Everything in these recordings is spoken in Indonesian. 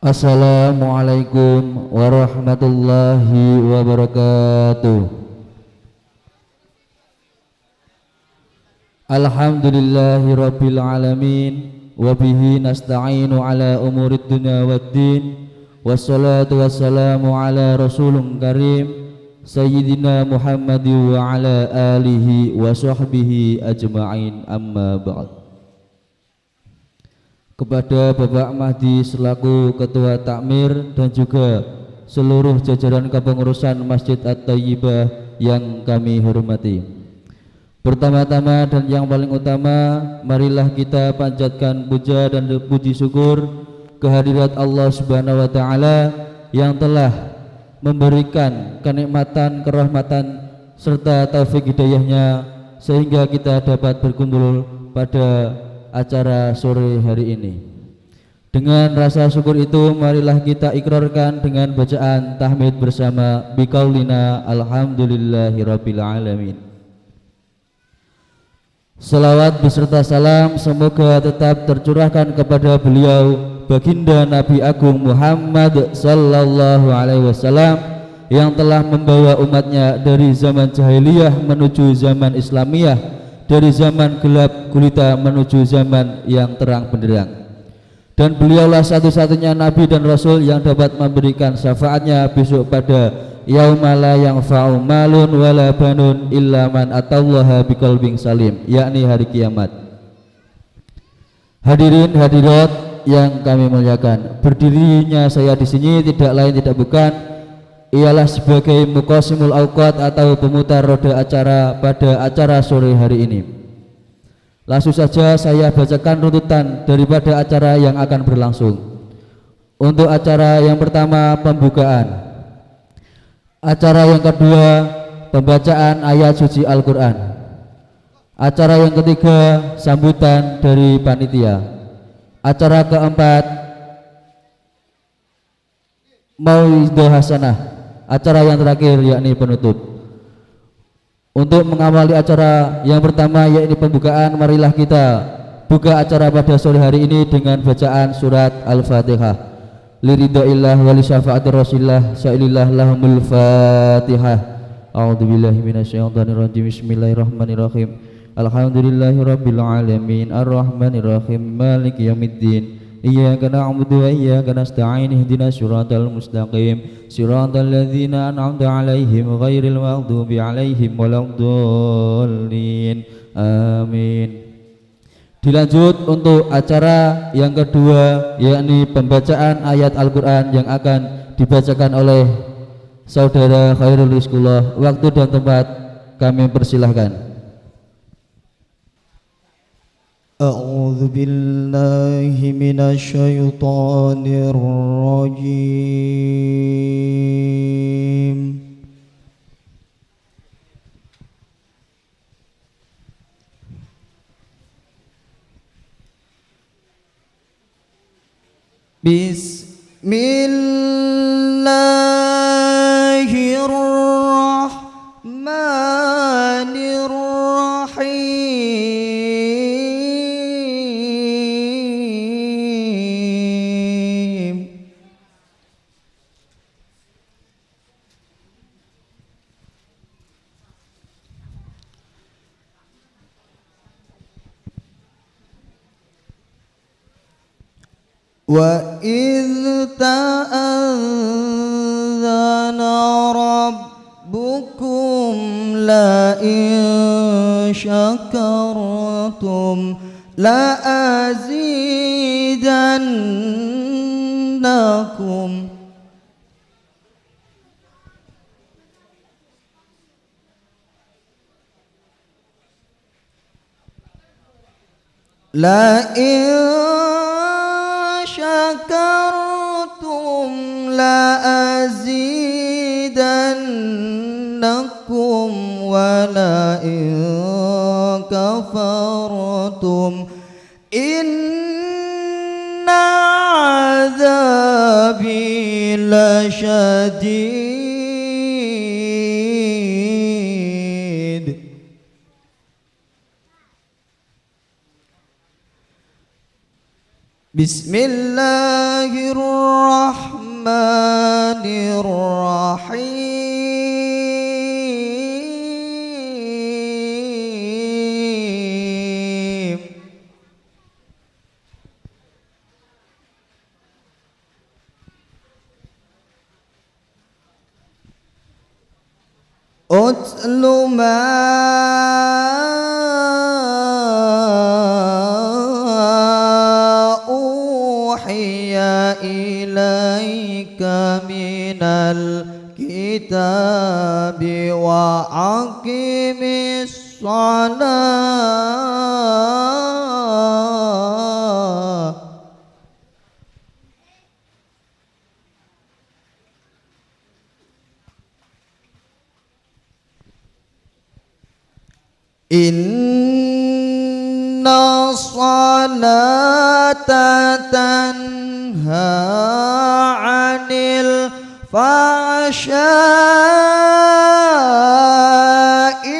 Assalamualaikum warahmatullahi wabarakatuh. Alhamdulillahi rabbil alamin, wabihi nasta'inu ala umurid dunya waddin, wassalatu wassalamu ala rasulun karim, sayyidina Muhammadi wa ala alihi wa sahbihi ajma'in, amma ba'd. Kepada Bapak Mahdi selaku Ketua Takmir dan juga seluruh jajaran kepengurusan Masjid At-Thayyibah yang kami hormati. Pertama-tama dan yang paling utama, marilah kita panjatkan puja dan puji syukur kehadirat Allah Subhanahu wa taala yang telah memberikan kenikmatan, kerahmatan serta taufik hidayahnya sehingga kita dapat berkumpul pada acara sore hari ini. Dengan rasa syukur itu, marilah kita ikrarkan dengan bacaan tahmid bersama biqaulina alhamdulillahirabbil alamin. Salawat beserta salam semoga tetap tercurahkan kepada beliau baginda Nabi Agung Muhammad sallallahu alaihi wasallam yang telah membawa umatnya dari zaman jahiliyah menuju zaman Islamiyah, dari zaman gelap gulita menuju zaman yang terang benderang. Dan beliaulah satu-satunya nabi dan rasul yang dapat memberikan syafaatnya besok pada yauma la yanfa'u malun wala banun illa man atallaha biqalbin salim, yakni hari kiamat. Hadirin hadirat yang kami muliakan, berdirinya saya di sini tidak lain tidak bukan ialah sebagai muqasimul awqat atau pemutar roda acara pada acara sore hari ini. Langsung saja saya bacakan runtutan daripada acara yang akan berlangsung. Untuk acara yang pertama, pembukaan. Acara yang kedua, pembacaan ayat suci Al-Quran. Acara yang ketiga, sambutan dari panitia. Acara keempat, mauidhah hasanah. Acara yang terakhir yakni penutup. Untuk mengawali acara yang pertama yakni pembukaan, marilah kita buka acara pada sore hari ini dengan bacaan surat Al-Fatihah. Liridhaillah wa li syafaatir rasulillah sa'ilillah lahumul Fatihah. A'udzubillahi minasyaitonir rajim. Bismillahirrahmanirrahim. Alhamdulillahirabbil alamin arrahmanirrahim maliki yaumiddin. Iyyaka na'budu wa iyyaka nasta'in ihdinas siratal mustaqim siratal ladzina an'amta 'alaihim ghairil maghdubi 'alaihim waladdallin. Amin. Dilanjut untuk acara yang kedua yakni pembacaan ayat Al-Qur'an yang akan dibacakan oleh Saudara Khairul Rizqullah. Waktu dan tempat kami persilahkan. A'udzu billahi minasyaitonir rajim. Bismillahirrahmanirrahim. Wa idh ta'adzana rabbukum la in syakartum la azidannakum. La in syakartum la azidannakum wa la in kafartum inna azabi lasyadid. Bismillahirrahmanirrahim. Utlu ma uhiya ilaika minal kitabi wa aqimis shalah. Inna salata tanha 'anil fahsya'i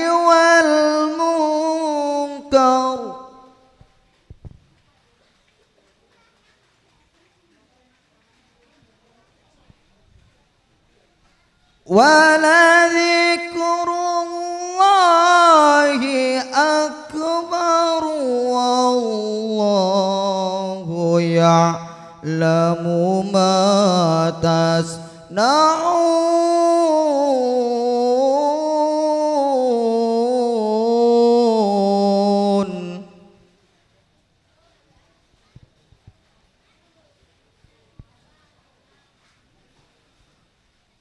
wal munkar waladhikrullahi akbar wallahu ya'lamu ma tasna'un.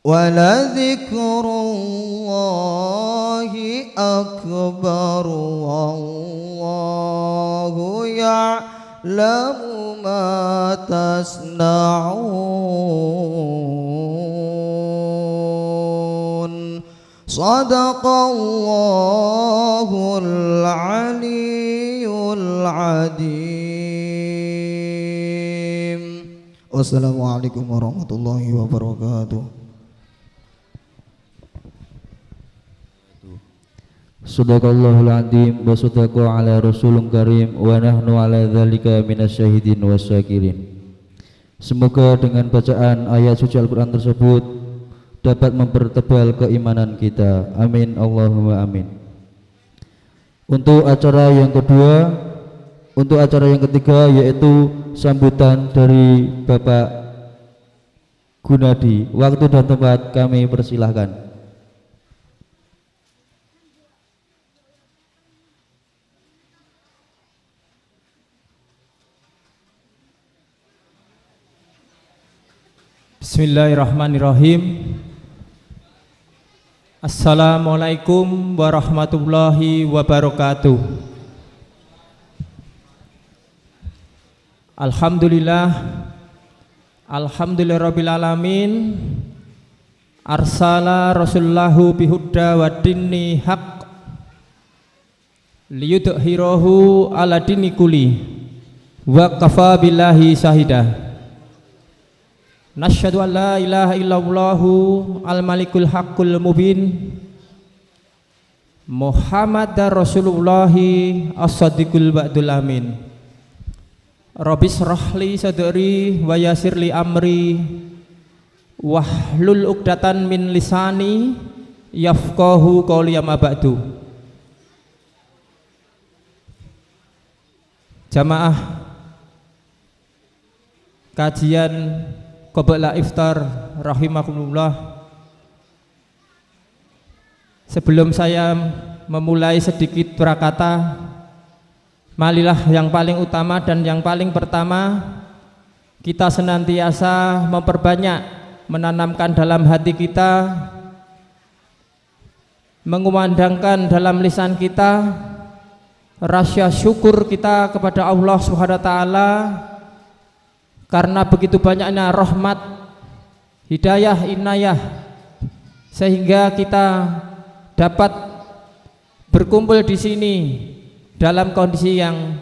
Waladhikrullahi akbar wallahu ya'lamu ma tasna'un. Sadaqallahul aliyyul adim. Wassalamualaikum warahmatullahi wabarakatuh. Sadaqallahul azim wa sadaqa ala rasulun karim wa nahnu ala dzalika minasyahidin wasyakirin. Semoga dengan bacaan ayat suci Al-Quran tersebut dapat mempertebal keimanan kita. Amin Allahumma amin. Untuk acara yang kedua, untuk acara yang ketiga yaitu sambutan dari Bapak Gunadi. Waktu dan tempat kami persilahkan. Bismillahirrahmanirrahim. Assalamualaikum warahmatullahi wabarakatuh. Alhamdulillah, alhamdulillahirabbil alamin. Arsala rasulullahu bihudda wa dinni haq liyudhhirahu ala dini kulli wa kafa billahi syahidah. Nasyhadu an la ilaha illallahu al-malikul haqqul mubin Muhammadar Rasulullahi as-sadiqul ba'dul amin. Rabbis rahli sadri wa yassirli amri wahlul 'uqdatan min lisani yafqahu qawli amma ba'du. Jamaah kajian qabla iftar rahimakumullah. Sebelum saya memulai sedikit prakata, marilah yang paling utama dan yang paling pertama kita senantiasa memperbanyak menanamkan dalam hati kita, mengumandangkan dalam lisan kita rasa syukur kita kepada Allah Subhanahu wa taala karena begitu banyaknya rahmat, hidayah, inayah, sehingga kita dapat berkumpul di sini dalam kondisi yang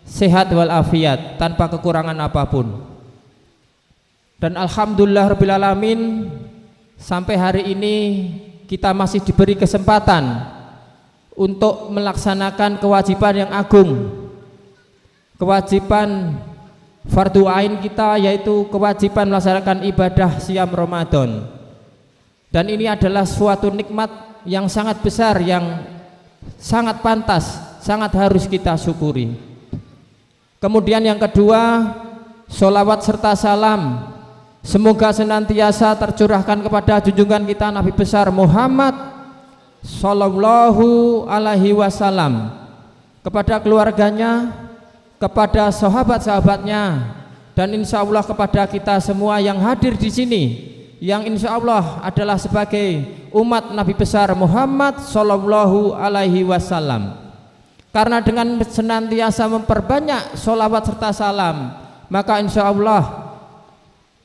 sehat walafiat tanpa kekurangan apapun. Dan alhamdulillah rabbil alamin, sampai hari ini kita masih diberi kesempatan untuk melaksanakan kewajiban yang agung, kewajiban fardu ain kita, yaitu kewajiban melaksanakan ibadah siam Ramadan. Dan ini adalah suatu nikmat yang sangat besar, yang sangat pantas, sangat harus kita syukuri. Kemudian yang kedua, sholawat serta salam semoga senantiasa tercurahkan kepada junjungan kita Nabi besar Muhammad Sallallahu Alaihi Wasallam, kepada keluarganya, kepada sahabat-sahabatnya, dan insya Allah kepada kita semua yang hadir di sini, yang insya Allah adalah sebagai umat Nabi besar Muhammad Sallallahu Alaihi Wasallam. Karena dengan senantiasa memperbanyak sholawat serta salam, maka insya Allah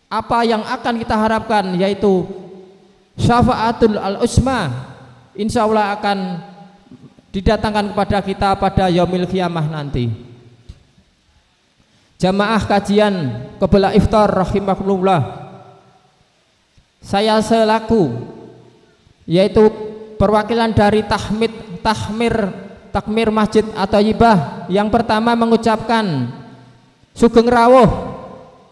apa yang akan kita harapkan, yaitu syafaatul al-usma, insya Allah akan didatangkan kepada kita pada yaumil qiyamah nanti. Jamaah kajian Qibla Iftar rahimakumullah, saya selaku yaitu perwakilan dari takmir Masjid At-Thayyibah yang pertama mengucapkan sugeng rawuh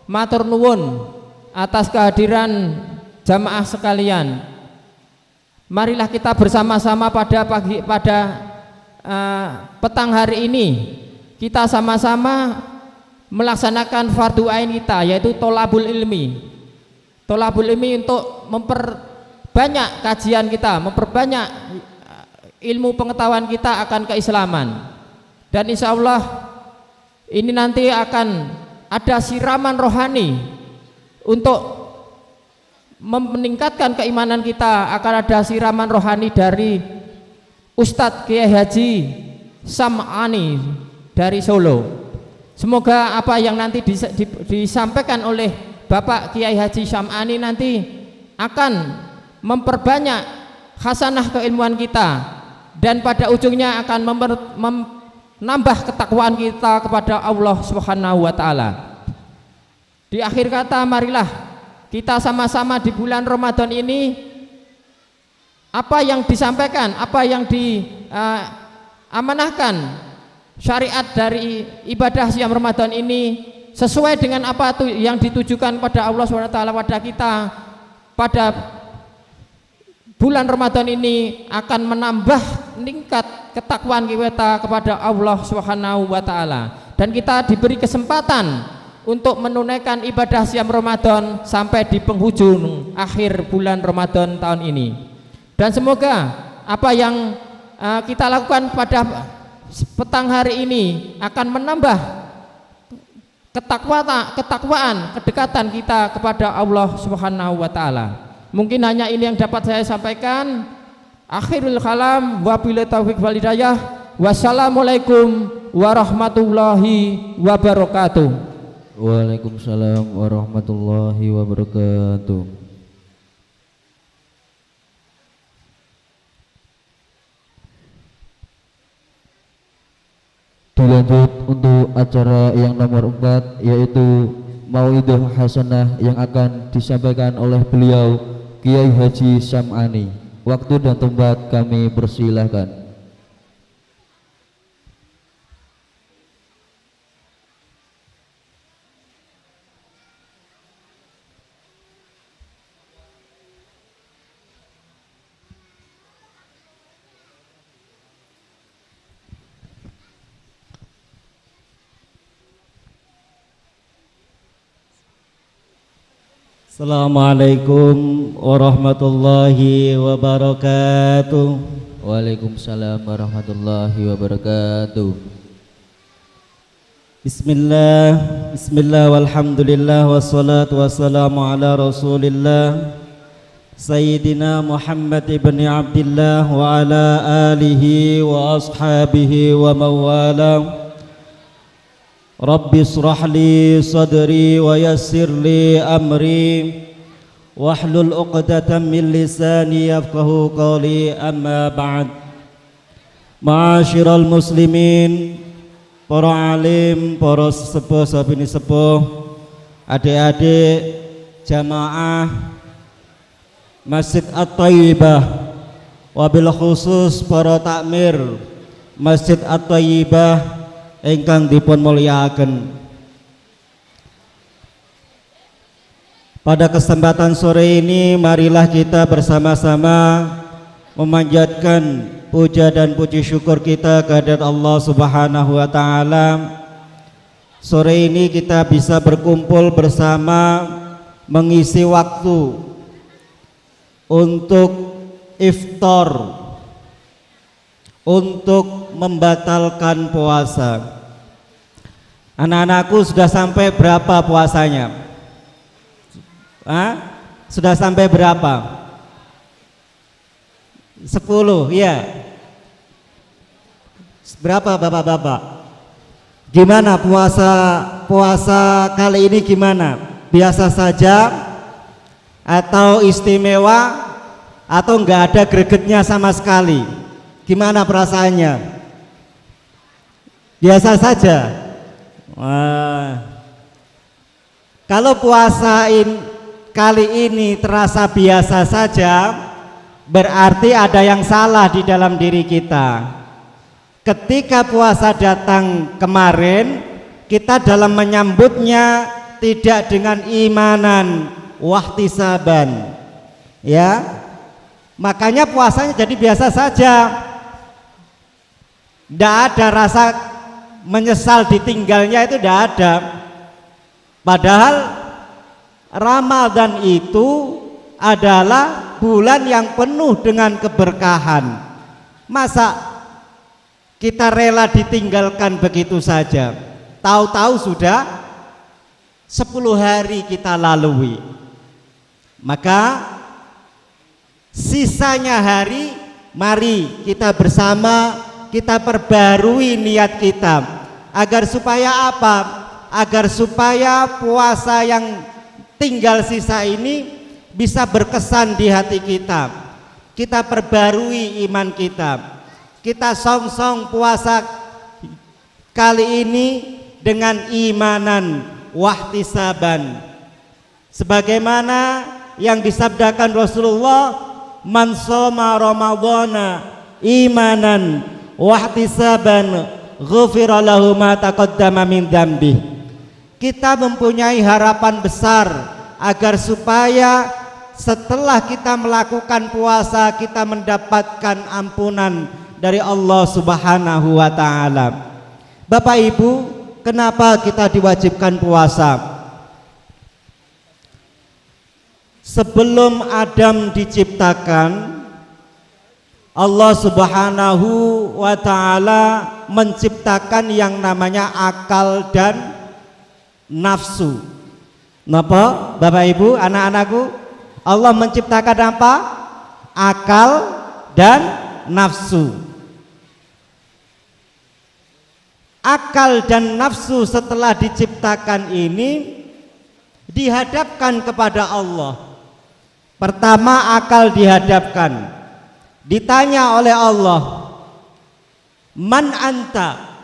matur nuwun atas kehadiran jamaah sekalian. Marilah kita bersama-sama pada petang hari ini kita sama-sama melaksanakan fardu ain kita, yaitu tolabul ilmi. Tolabul ilmi untuk memperbanyak kajian kita, memperbanyak ilmu pengetahuan kita akan keislaman. Dan insya Allah ini nanti akan ada siraman rohani untuk meningkatkan keimanan kita. Akan ada siraman rohani dari Ustadz Kiai Haji Sam'ani dari Solo. Semoga apa yang nanti disampaikan oleh Bapak Kiai Haji Sam'ani nanti akan memperbanyak khasanah keilmuan kita, dan pada ujungnya akan menambah ketakwaan kita kepada Allah Subhanahu wa taala. Di akhir kata, marilah kita sama-sama di bulan Ramadan ini, apa yang disampaikan, apa yang diamanahkan syariat dari ibadah siam Ramadan ini sesuai dengan apa yang ditujukan pada Allah Subhanahu wa taala pada kita pada bulan Ramadan ini, akan menambah meningkat ketakwaan kita kepada Allah Subhanahu wa taala, dan kita diberi kesempatan untuk menunaikan ibadah siam Ramadan sampai di penghujung akhir bulan Ramadan tahun ini. Dan semoga apa yang kita lakukan pada petang hari ini akan menambah ketakwaan, kedekatan kita kepada Allah Subhanahu wa taala. Mungkin hanya ini yang dapat saya sampaikan. Akhirul kalam, wabillahi taufiq wal hidayah. Wassalamualaikum warahmatullahi wabarakatuh. Waalaikumsalam warahmatullahi wabarakatuh. Dilanjut untuk acara yang nomor 4, yaitu Mauidhah Hasanah yang akan disampaikan oleh beliau Kiai Haji Sam'ani. Waktu dan tempat kami persilahkan. Assalamualaikum warahmatullahi wabarakatuh. Waalaikumsalam warahmatullahi wabarakatuh. Bismillah walhamdulillah wassalatu wassalamu ala rasulillah Sayyidina Muhammad ibn Abdillah wa ala alihi wa ashabihi wa mawala. Rabbi israh li sadri wa yassir li amri wahlul 'uqdatam min lisani yafqahu qawli, amma ba'd. Ma'asyiral muslimin, para alim, para sesepuh sabini sepuh, adik-adik jamaah Masjid At-Thayyibah, wabil khusus para takmir Masjid At-Thayyibah ingkang dipun mulyakaken. Pada kesempatan sore ini marilah kita bersama-sama memanjatkan puja dan puji syukur kita kehadirat Allah Subhanahu wa taala. Sore ini kita bisa berkumpul bersama mengisi waktu untuk iftar, untuk membatalkan puasa. Anak-anakku sudah sampai berapa puasanya? Sudah sampai berapa? 10, ya. Berapa bapak-bapak? Gimana puasa kali ini gimana? Biasa saja atau istimewa atau enggak ada gregetnya sama sekali? Gimana perasaannya? Biasa saja. Kalau kali ini terasa biasa saja, berarti ada yang salah di dalam diri kita. Ketika puasa datang kemarin, kita dalam menyambutnya tidak dengan imanan, wahtisaban, ya. Makanya puasanya jadi biasa saja. Tidak ada rasa menyesal ditinggalnya, itu tidak ada. Padahal Ramadan itu adalah bulan yang penuh dengan keberkahan. Masa kita rela ditinggalkan begitu saja? Tahu-tahu sudah 10 hari kita lalui. Maka sisanya hari, mari kita bersama kita perbarui niat kita. Agar supaya apa? Agar supaya puasa yang tinggal sisa ini bisa berkesan di hati kita. Kita perbarui iman kita. Kita song-song puasa kali ini dengan imanan wahtisaban. Sebagaimana yang disabdakan Rasulullah, man shoma ramadhana imanan wahtisaban ghufira lahu ma taqaddama min dzambi. Kita mempunyai harapan besar agar supaya setelah kita melakukan puasa kita mendapatkan ampunan dari Allah Subhanahu wa taala. Bapak Ibu, kenapa kita diwajibkan puasa? Sebelum Adam diciptakan, Allah Subhanahu wa taala menciptakan yang namanya akal dan nafsu. Napa Bapak Ibu, anak-anakku? Allah menciptakan apa? Akal dan nafsu. Akal dan nafsu setelah diciptakan ini dihadapkan kepada Allah. Pertama akal dihadapkan, ditanya oleh Allah, man anta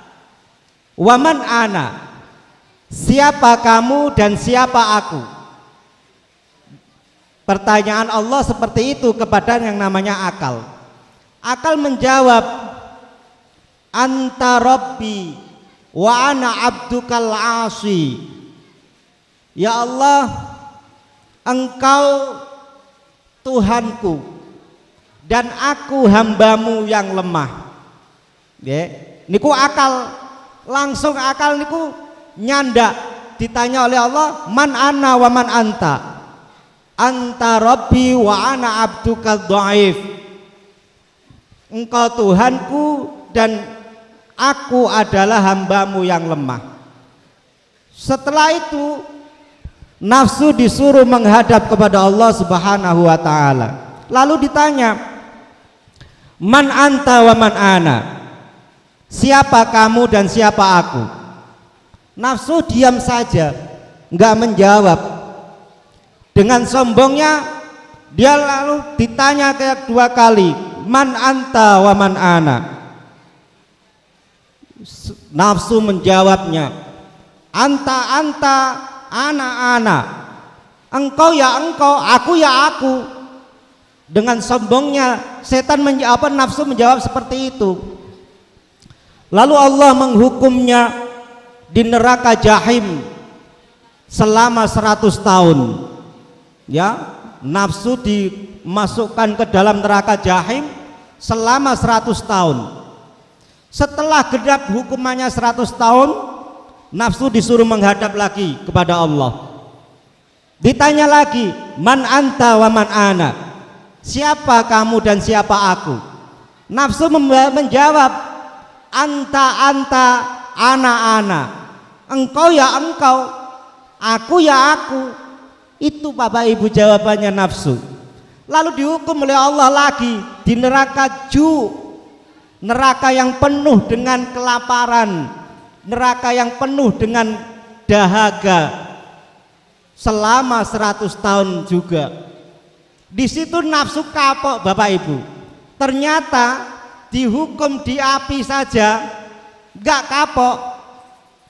wa man ana, siapa kamu dan siapa aku? Pertanyaan Allah seperti itu kepada yang namanya akal. Akal menjawab, anta rabbi wa ana abdukal asi. Ya Allah, engkau Tuhanku dan aku hambamu yang lemah. Niku akal, langsung akal niku nyanda. Ditanya oleh Allah, man ana wa man anta? Anta rabbi wa ana abduka dhaif. Engkau Tuhanku dan aku adalah hambamu yang lemah. Setelah itu nafsu disuruh menghadap kepada Allah Subhanahu wa taala. Lalu ditanya, man anta wa man ana? Siapa kamu dan siapa aku? Nafsu diam saja, enggak menjawab. Dengan sombongnya dia lalu ditanya kedua kali, man anta wa man ana? Nafsu menjawabnya, anta anta, ana ana. Engkau ya engkau, aku ya aku. Dengan sombongnya setan menjawab, nafsu menjawab seperti itu. Lalu Allah menghukumnya di neraka Jahim selama 100 tahun. ya, nafsu dimasukkan ke dalam neraka jahim selama 100 tahun. Setelah genap hukumannya 100 tahun, nafsu disuruh menghadap lagi kepada Allah. Ditanya lagi, man anta wa man ana, siapa kamu dan siapa aku? Nafsu menjawab, anta anta, ana ana, engkau ya engkau, aku ya aku. Itu Bapak Ibu jawabannya nafsu. Lalu dihukum oleh Allah lagi di neraka neraka yang penuh dengan kelaparan, neraka yang penuh dengan dahaga selama 100 tahun juga. Di situ nafsu kapok Bapak Ibu. Ternyata dihukum di api saja gak kapok.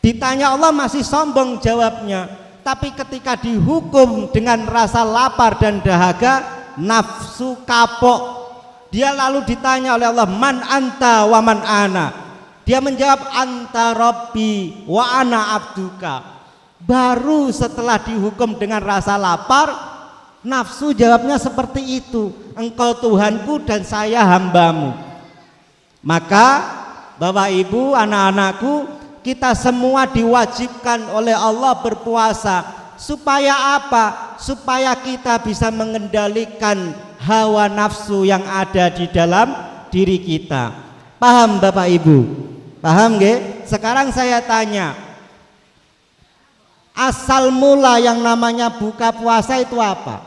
Ditanya Allah masih sombong jawabnya. Tapi ketika dihukum dengan rasa lapar dan dahaga, nafsu kapok. Dia lalu ditanya oleh Allah, man anta wa man ana. Dia menjawab, anta rabbi wa ana abduka. Baru setelah dihukum dengan rasa lapar, nafsu jawabnya seperti itu, engkau Tuhanku dan saya hambamu. Maka Bapak Ibu, anak-anakku, kita semua diwajibkan oleh Allah berpuasa. Supaya apa? Supaya kita bisa mengendalikan hawa nafsu yang ada di dalam diri kita. Paham Bapak Ibu? Paham nggih? Sekarang saya tanya, asal mula yang namanya buka puasa itu apa?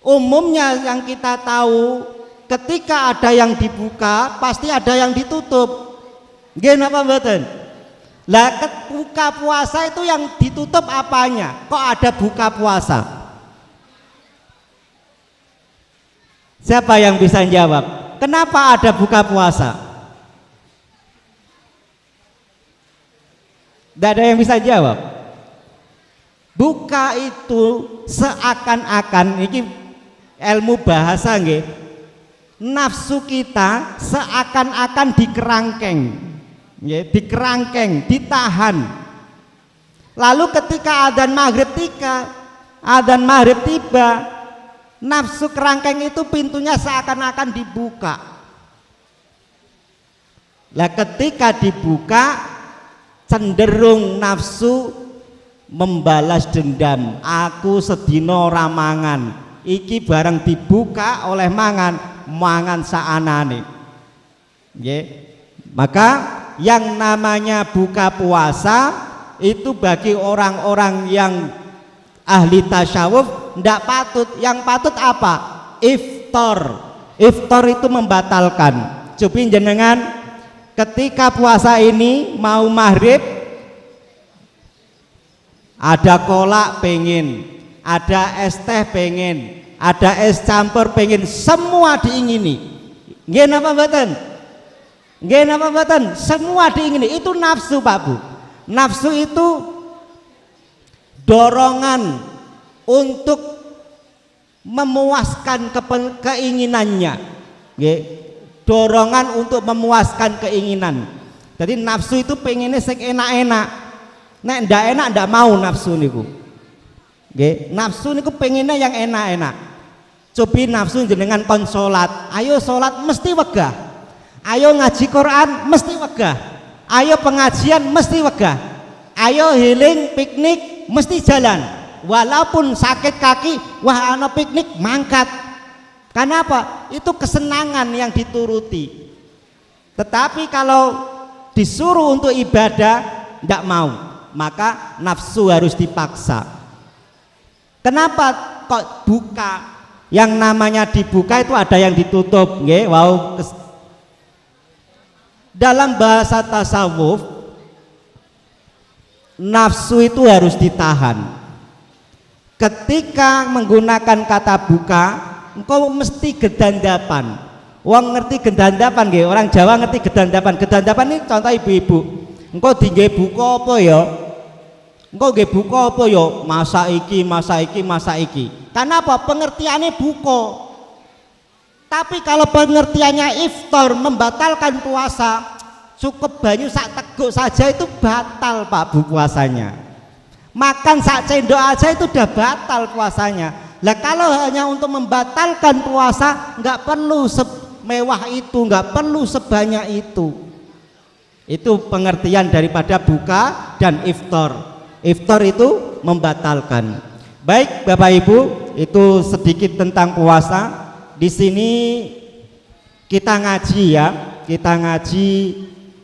Umumnya yang kita tahu, ketika ada yang dibuka pasti ada yang ditutup. Nggih napa mboten? Lah buka puasa itu yang ditutup apanya? Kok ada buka puasa? Siapa yang bisa jawab? Kenapa ada buka puasa? Tidak ada yang bisa jawab. Buka itu seakan-akan, ini ilmu bahasa nggih, nafsu kita seakan-akan dikerangkeng, dikerangkeng, ditahan. Lalu ketika adzan maghrib tiba, nafsu kerangkeng itu pintunya seakan-akan dibuka. Lah ketika dibuka, cenderung nafsu membalas dendam. Aku sedino ramangan, iki barang dibuka oleh mangan saanane. Maka yang namanya buka puasa itu bagi orang-orang yang ahli tasyawuf ndak patut. Yang patut apa? Iftar. Iftar itu membatalkan. Coba jenengan ketika puasa ini mau maghrib, ada kolak pengen, ada es teh pengen, ada es campur pengen, semua diingini. Nggih napa mboten? Nggih napa mboten? Semua diingini. Itu nafsu Pak Bu. Nafsu itu dorongan untuk memuaskan keinginannya. Nggih. Dorongan untuk memuaskan keinginan. Jadi nafsu itu pengennya sing enak-enak. Nek ndak enak ndak mau nafsu niku. Nggih, nafsu niku pengennya yang enak-enak. Cobi nafsu jenengan kon salat. Ayo salat mesti wegah. Ayo ngaji Quran mesti wegah. Ayo pengajian mesti wegah. Ayo healing piknik mesti jalan. Walaupun sakit kaki, wah ana piknik mangkat. Kenapa? Itu kesenangan yang dituruti. Tetapi kalau disuruh untuk ibadah tidak mau, maka nafsu harus dipaksa. Kenapa kok buka? Yang namanya dibuka itu ada yang ditutup. Nggih, wow. Dalam bahasa tasawuf, nafsu itu harus ditahan. Ketika menggunakan kata buka, engkau mesti gedandapan. Wong ngerti gedandapan nggih, orang Jawa ngerti gedandapan. Gedandapan ini contoh ibu-ibu. Engkau tinggal buka apa ya? Engkau nggih buka apa ya? Masa iki. Kenapa? Pengertiannya buka. Tapi kalau pengertiannya iftar, membatalkan puasa, cukup banyu sak teguk saja itu batal Pak Bu puasanya. Makan sak sendok aja itu udah batal puasanya. Lah kalau hanya untuk membatalkan puasa, nggak perlu semewah itu, nggak perlu sebanyak itu. Itu pengertian daripada buka dan iftar. Iftar itu membatalkan. Baik Bapak Ibu, itu sedikit tentang puasa. Di sini kita ngaji ya, kita ngaji.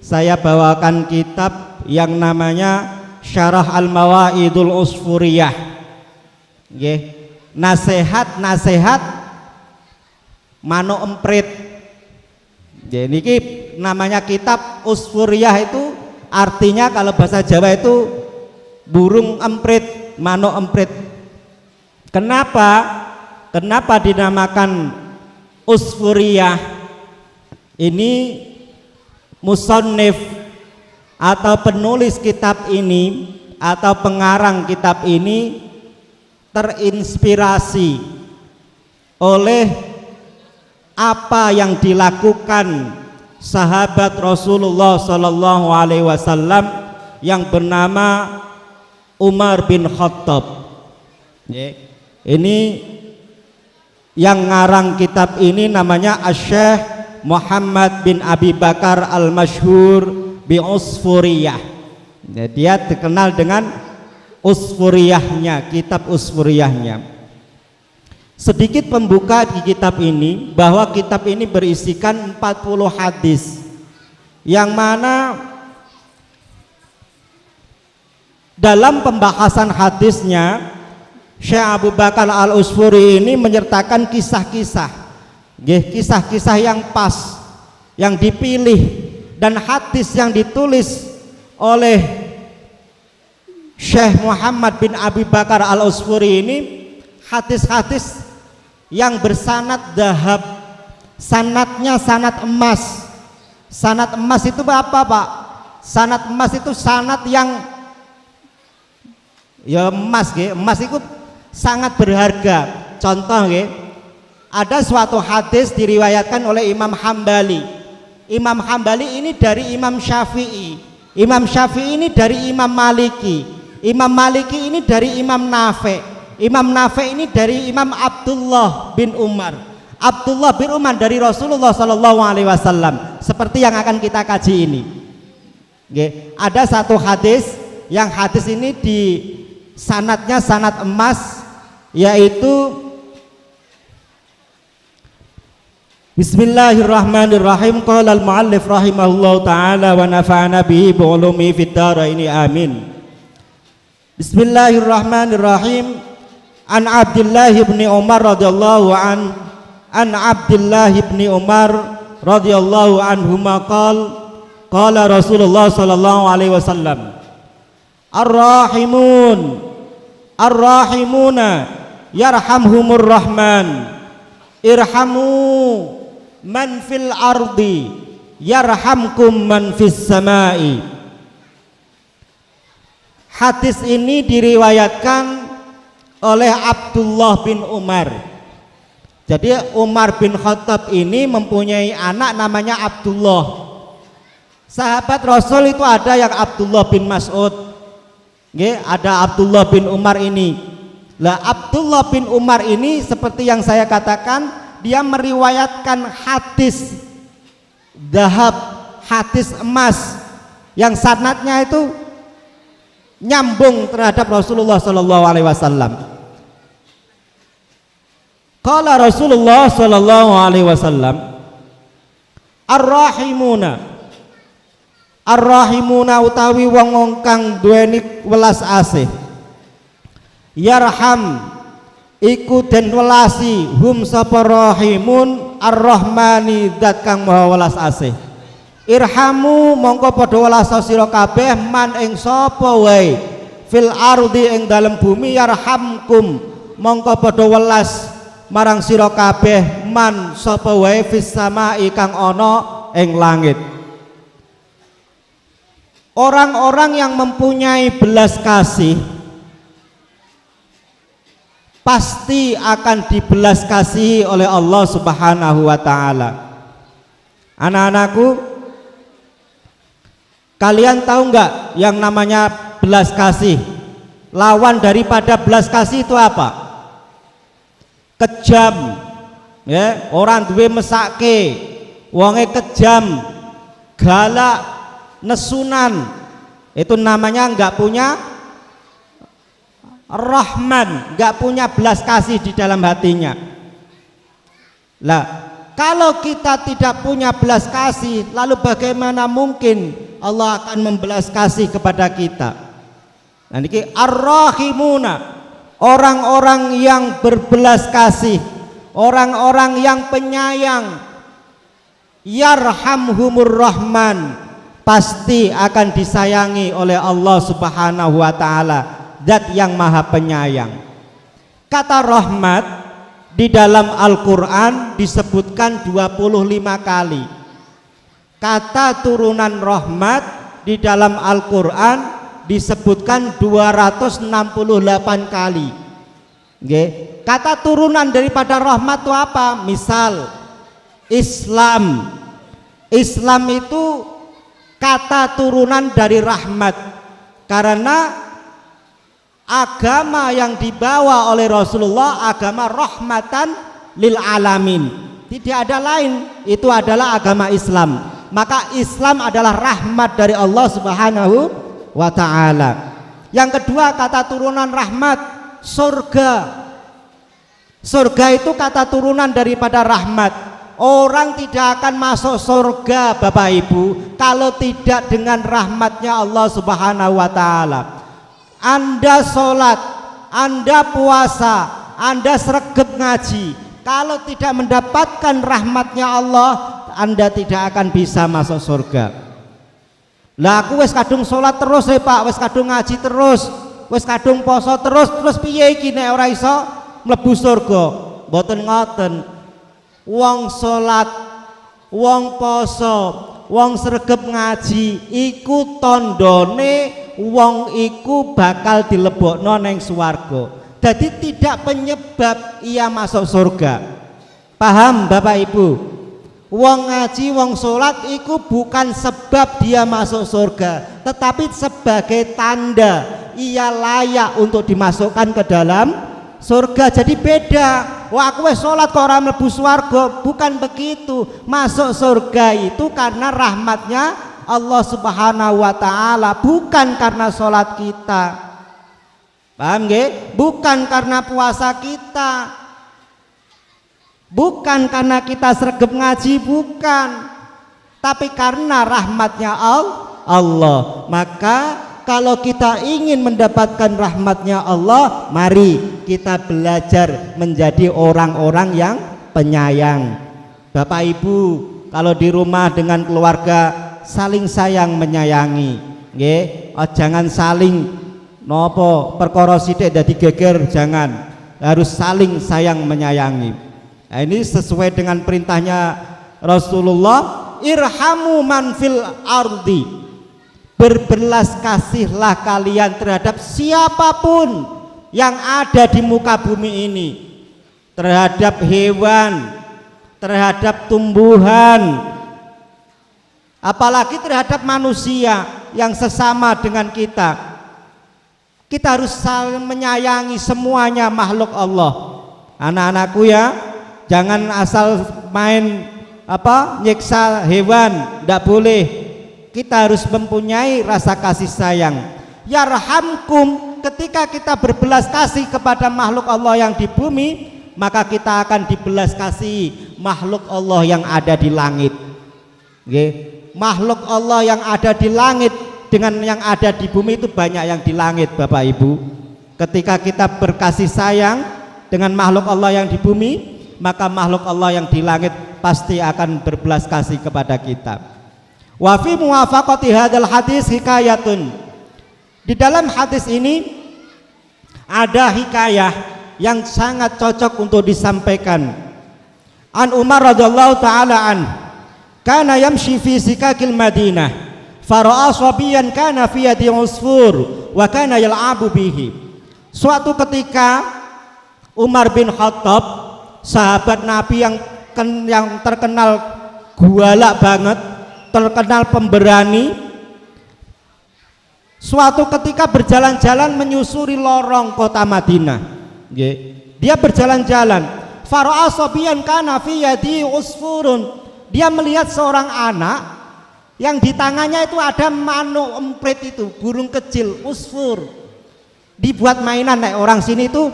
Saya bawakan kitab yang namanya Syarah Al-Mawaidul Usfuriyah. Nasihat-nasihat mano emprit. Jadi ini namanya kitab Usfuriyah, itu artinya kalau bahasa Jawa itu burung emprit, mano emprit. Kenapa dinamakan Usfuriyah? Ini musannif atau penulis kitab ini atau pengarang kitab ini terinspirasi oleh apa yang dilakukan sahabat Rasulullah Sallallahu Alaihi Wasallam yang bernama Umar bin Khattab. Ini yang ngarang kitab ini namanya Asy-Syaikh Muhammad bin Abi Bakar Al-Masyhur bi Usfuriyah. Dia dikenal dengan Usfuriyahnya, kitab Usfuriyahnya. Sedikit pembuka di kitab ini, bahwa kitab ini berisikan 40 hadis, yang mana dalam pembahasan hadisnya Syekh Abu Bakar Al-Usfuri ini menyertakan kisah-kisah, kisah-kisah yang pas, yang dipilih, dan hadis yang ditulis oleh Syekh Muhammad bin Abi Bakar Al-Usfuri ini hadis-hadis yang bersanad dhahab, sanadnya sanad emas. Sanad emas itu apa Pak? Sanad emas itu sanad yang ya emas, emas itu sangat berharga. Contoh, ada suatu hadis diriwayatkan oleh Imam Hambali. Imam Hambali ini dari Imam Syafi'i. Imam Syafi'i ini dari Imam Maliki. Imam Maliki ini dari Imam Nafi'. Imam Nafi' ini dari Imam Abdullah bin Umar. Abdullah bin Umar dari Rasulullah Sallallahu Alaihi Wasallam. Seperti yang akan kita kaji ini. Ada satu hadis, yang hadis ini di sanadnya sanad emas, yaitu Bismillahirrahmanirrahim. Qala al-muallif rahimahullahu taala wa nafa'ana bihi bi ulumi fid dharain amin. Bismillahirrahmanirrahim. An Abdullah bin Umar radhiyallahu an Abdullah bin Umar radhiyallahu anhuma qala Rasulullah sallallahu alaihi wasallam, Ar-rahimuna yarhamhumur rahman, irhamu man fil ardi yarhamkum man fis samai. Hadis ini diriwayatkan oleh Abdullah bin Umar. Jadi Umar bin Khattab ini mempunyai anak namanya Abdullah. Sahabat Rasul itu ada yang Abdullah bin Mas'ud, ada Abdullah bin Umar ini. Lah Abdullah bin Umar ini seperti yang saya katakan, dia meriwayatkan hadis dhahab, hadis emas, yang sanadnya itu nyambung terhadap Rasulullah Sallallahu Alaihi Wasallam. Qala Rasulullah Sallallahu Alaihi Wasallam, Ar-rahimuna utawi wong kang duweni welas asih, yarham iku den welasi hum sapa rahimun ar-rahmani zat kang maha welas asih. Irhamu mongko padha welasa sira kabeh man ing sapa wae fil ardi ing dalem bumi, yarhamkum mongko padha welas marang sira kabeh man sapa wae fis samai kang ana ing langit. Orang-orang yang mempunyai belas kasih pasti akan dibelas kasihi oleh Allah Subhanahu wa taala. Anak-anakku, kalian tahu enggak yang namanya belas kasih? lawan daripada belas kasih itu apa? Kejam, ya, orang duwe mesake, wonge kejam, galak, nesunan, itu namanya nggak punya rahman, nggak punya belas kasih di dalam hatinya. Lah, kalau kita tidak punya belas kasih, lalu bagaimana mungkin Allah akan membelas kasih kepada kita? Nah, ini ar-rahimuna, orang-orang yang berbelas kasih, orang-orang yang penyayang, yarhamhumur rahman, pasti akan disayangi oleh Allah Subhanahu wa taala, Zat yang Maha Penyayang. Kata rahmat di dalam Al-Qur'an disebutkan 25 kali. Kata turunan rahmat di dalam Al-Qur'an disebutkan 268 kali. Nggih. Kata turunan daripada rahmat itu apa? Misal Islam. Islam itu kata turunan dari rahmat, karena agama yang dibawa oleh Rasulullah agama rahmatan lil alamin, tidak ada lain, itu adalah agama Islam. Maka Islam adalah rahmat dari Allah Subhanahu wa ta'ala. Yang kedua, kata turunan rahmat, surga. Surga itu kata turunan daripada rahmat. Orang tidak akan masuk surga Bapak Ibu kalau tidak dengan rahmatnya Allah Subhanahu wa ta'ala. Anda sholat, Anda puasa, Anda sregep ngaji, kalau tidak mendapatkan rahmatnya Allah, Anda tidak akan bisa masuk surga. Lah aku wis kadung sholat terus Pak, wis kadung ngaji terus, wis kadung poso terus piye iki nek ora iso mlebu surga? Mboten ngoten. Wong sholat, wong poso, wong sregep ngaji iku tandane wong iku bakal dilebokno neng swarga. Jadi tidak penyebab ia masuk surga. Paham Bapak Ibu? Wong ngaji, wong sholat itu bukan sebab dia masuk surga, tetapi sebagai tanda ia layak untuk dimasukkan ke dalam surga. Jadi beda. Wah aku wis sholat kok ora mlebu swarga, bukan begitu. Masuk surga itu karena rahmatnya Allah Subhanahu wa ta'ala, bukan karena sholat kita. Paham nggih? Bukan karena puasa kita, bukan karena kita sregep ngaji, bukan, tapi karena rahmatnya Allah. Maka kalau kita ingin mendapatkan rahmatnya Allah, mari kita belajar menjadi orang-orang yang penyayang. Bapak Ibu kalau di rumah dengan keluarga saling sayang menyayangi, nggih. Jangan saling nopo perkara sithik dadi geger, jangan. Harus saling sayang menyayangi. Nah, ini sesuai dengan perintahnya Rasulullah, irhamu man fil ardi, berbelas kasihlah kalian terhadap siapapun yang ada di muka bumi ini, terhadap hewan, terhadap tumbuhan, apalagi terhadap manusia yang sesama dengan kita. Kita harus saling menyayangi semuanya makhluk Allah. Anak-anakku ya, jangan asal main nyiksa hewan, tidak boleh. Kita harus mempunyai rasa kasih sayang. Yarhamkum, ketika kita berbelas kasih kepada makhluk Allah yang di bumi, maka kita akan dibelas kasih makhluk Allah yang ada di langit. Makhluk Allah yang ada di langit dengan yang ada di bumi itu banyak yang di langit Bapak Ibu. Ketika kita berkasih sayang dengan makhluk Allah yang di bumi, maka makhluk Allah yang di langit pasti akan berbelas kasih kepada kita. Wa fi muwafaqati hadzal hadis hikayatun. Di dalam hadis ini ada hikayah yang sangat cocok untuk disampaikan. An Umar radhiyallahu taala an, kana yamshi fi sikakil Madinah, fara'a sabiyan kana fi yadi usfur wa kana yal'abu bihi. Suatu ketika Umar bin Khattab, sahabat Nabi yang terkenal gualak banget, terkenal pemberani, suatu ketika berjalan-jalan menyusuri lorong kota Madinah. Nggih. Dia berjalan-jalan, fara'a sabiyan kana fi yadi usfurun. Dia melihat seorang anak yang di tangannya itu ada manuk emprit, itu burung kecil, usfur. Dibuat mainan, nek orang sini itu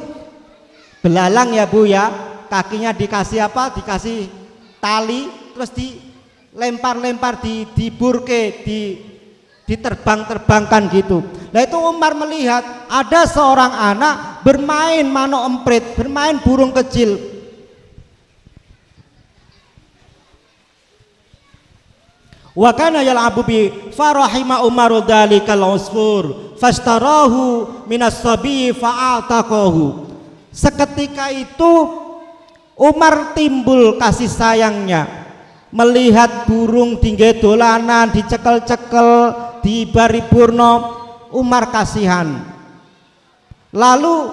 belalang ya Bu ya, kakinya dikasih apa? Dikasih tali, terus dilempar-lempar, diburke, diterbang-terbangkan gitu. Nah itu Umar melihat ada seorang anak bermain manuk emprit, bermain burung kecil. Wa kana yal'abu bi farahima Umaru dzalikal usfur fashtarahu minas sabi fa'ataqahu. Seketika itu Umar timbul kasih sayangnya melihat burung tinggi dolanan dicekel-cekel dibari burno. Umar kasihan, lalu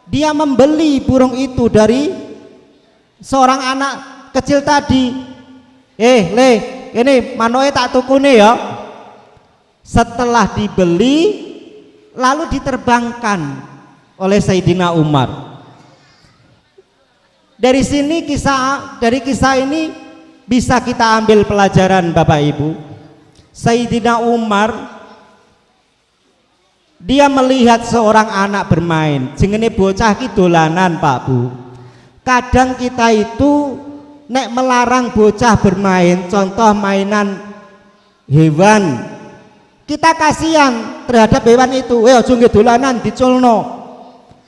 dia membeli burung itu dari seorang anak kecil tadi. Ini manuke tak tukune ya. Setelah dibeli lalu diterbangkan oleh Sayyidina Umar. Dari kisah ini bisa kita ambil pelajaran Bapak Ibu. Sayyidina Umar dia melihat seorang anak bermain, jenenge bocah ki dolanan Pak Bu. Kadang kita itu nek melarang bocah bermain, contoh mainan hewan, kita kasihan terhadap hewan itu. Aja nggih dolanan diculno,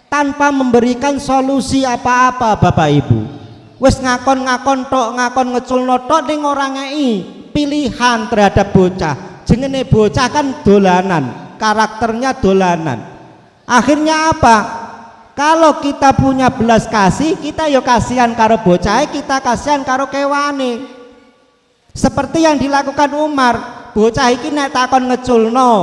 tanpa memberikan solusi apa-apa Bapak Ibu. Wis ngakon-ngakon tok, ngakon ngeculno tok, ning ora ngei pilihan terhadap bocah. Jenenge bocah kan dolanan, karakternya dolanan. Akhirnya apa? Kalau kita punya belas kasih, kita yo kasihan karo bocah, kita kasihan karo kewane. Seperti yang dilakukan Umar, bocah iki nek takon ngeculno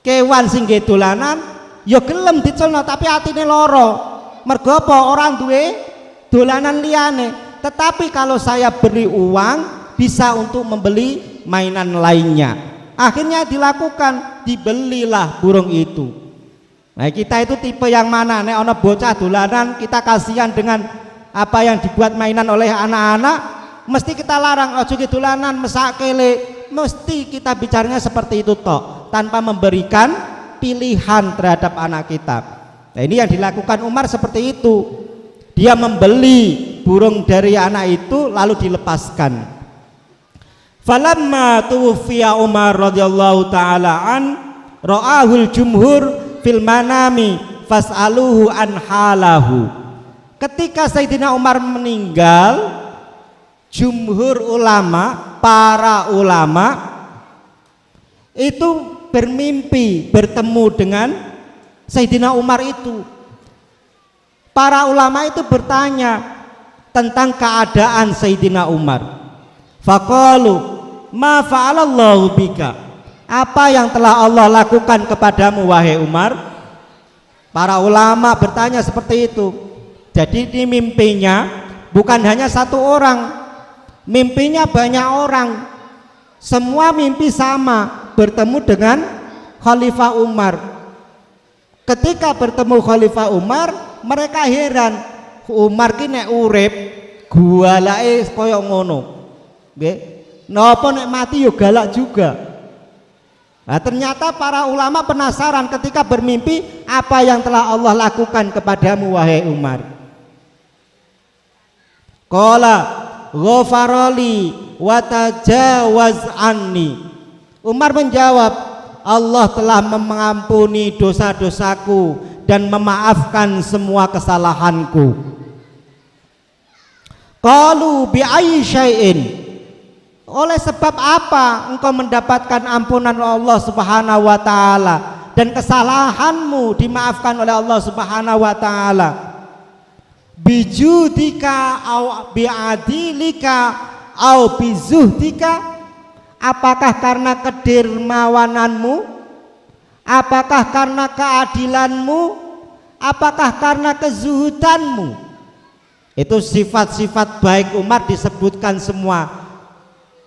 kewan sing nggih dolanan, yo gelem diculno tapi atine loro. Mergo apa? Ora duwe dolanan liyane. Tetapi kalau saya beri uang bisa untuk membeli mainan lainnya. Akhirnya dilakukan, dibelilah burung itu. Nah kita itu tipe yang mana? Nek ana bocah dolanan kita kasihan dengan apa yang dibuat mainan oleh anak-anak, mesti kita larang, ojo ki dolanan mesak kele. Mesti kita bicaranya seperti itu tok, tanpa memberikan pilihan terhadap anak kita. Nah ini yang dilakukan Umar seperti itu. Dia membeli burung dari anak itu lalu dilepaskan. Falamma tuwfiya Umar radhiyallahu taala an ra'ahul jumhur fil manami fas'aluhu an halahu. Ketika Sayyidina Umar meninggal, jumhur ulama, para ulama itu bermimpi bertemu dengan Sayyidina Umar itu. Para ulama itu bertanya tentang keadaan Sayyidina Umar. Faqalu ma fa'alallahu bika, apa yang telah Allah lakukan kepadamu wahai Umar? Para ulama bertanya seperti itu. Jadi di mimpinya bukan hanya satu orang, mimpinya banyak orang. Semua mimpi sama, bertemu dengan Khalifah Umar. Ketika bertemu Khalifah Umar, mereka heran, Umar ki nek urip gualake kaya ngono. Nggih. Napa nek mati yo galak juga. Nah, ternyata para ulama penasaran ketika bermimpi apa yang telah Allah lakukan kepadamu wahai Umar. Qala ghafarali wa tajawaz anni. Umar menjawab, Allah telah mengampuni dosa-dosaku dan memaafkan semua kesalahanku. Qalu bi ayyi syai'in, oleh sebab apa engkau mendapatkan ampunan Allah Subhanahu wa taala dan kesalahanmu dimaafkan oleh Allah Subhanahu wa taala? Bijudika au biadilika au bizuhdika, apakah karena kedermawananmu, apakah karena keadilanmu, apakah karena kezuhudanmu? Itu sifat-sifat baik Umar disebutkan semua.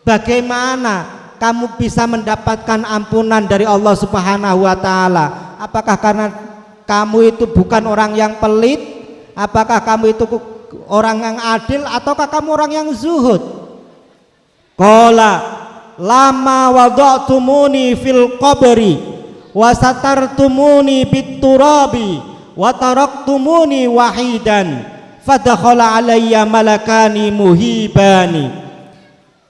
Bagaimana kamu bisa mendapatkan ampunan dari Allah Subhanahu wa taala? Apakah karena kamu itu bukan orang yang pelit? Apakah kamu itu orang yang adil ataukah kamu orang yang zuhud? Qala lama wada'tumuni fil qabri wa satartumuni bit turabi wa taraktumuni wahidan fadakhala alayya malakani muhibani.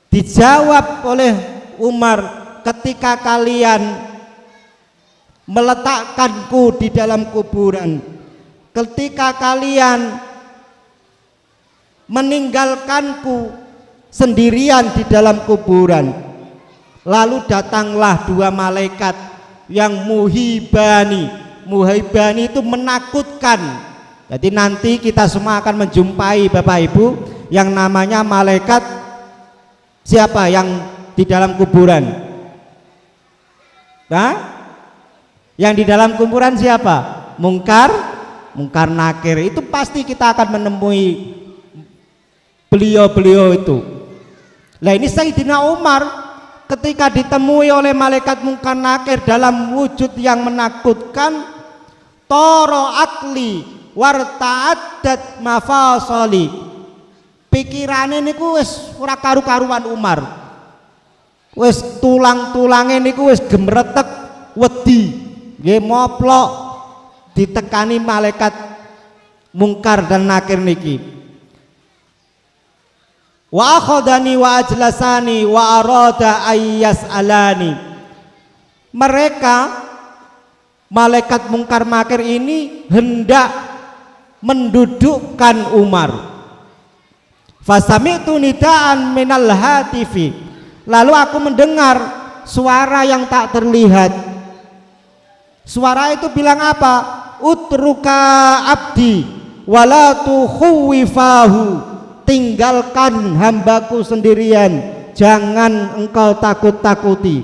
Dijawab oleh Umar, ketika kalian meletakkanku di dalam kuburan, ketika kalian meninggalkanku sendirian di dalam kuburan, lalu datanglah dua malaikat yang muhibani. Muhibani itu menakutkan. Jadi nanti kita semua akan menjumpai Bapak Ibu yang namanya malaikat siapa yang di dalam kuburan? Nah, yang di dalam kuburan siapa? Mungkar nakir. Itu pasti kita akan menemui beliau-beliau itu. Nah, ini Sayyidina Umar ketika ditemui oleh malaikat mungkar nakir dalam wujud yang menakutkan, toro akli warta'addat mafasali. Pikirane niku wis ora karu-karuan Umar. Wis tulang-tulange niku wis gemretek wedi, nggih moplok ditekani malaikat mungkar dan nakir niki. Wa akhadani wa ajlasani wa arada ayyas alani. Mereka malaikat mungkar nakir ini hendak mendudukkan Umar. Fasami'tu nidaan minal hatifi. Lalu aku mendengar suara yang tak terlihat. Suara itu bilang apa? Utruka abdi wala tukhuwifahu. Tinggalkan hambaku sendirian, jangan engkau takut-takuti.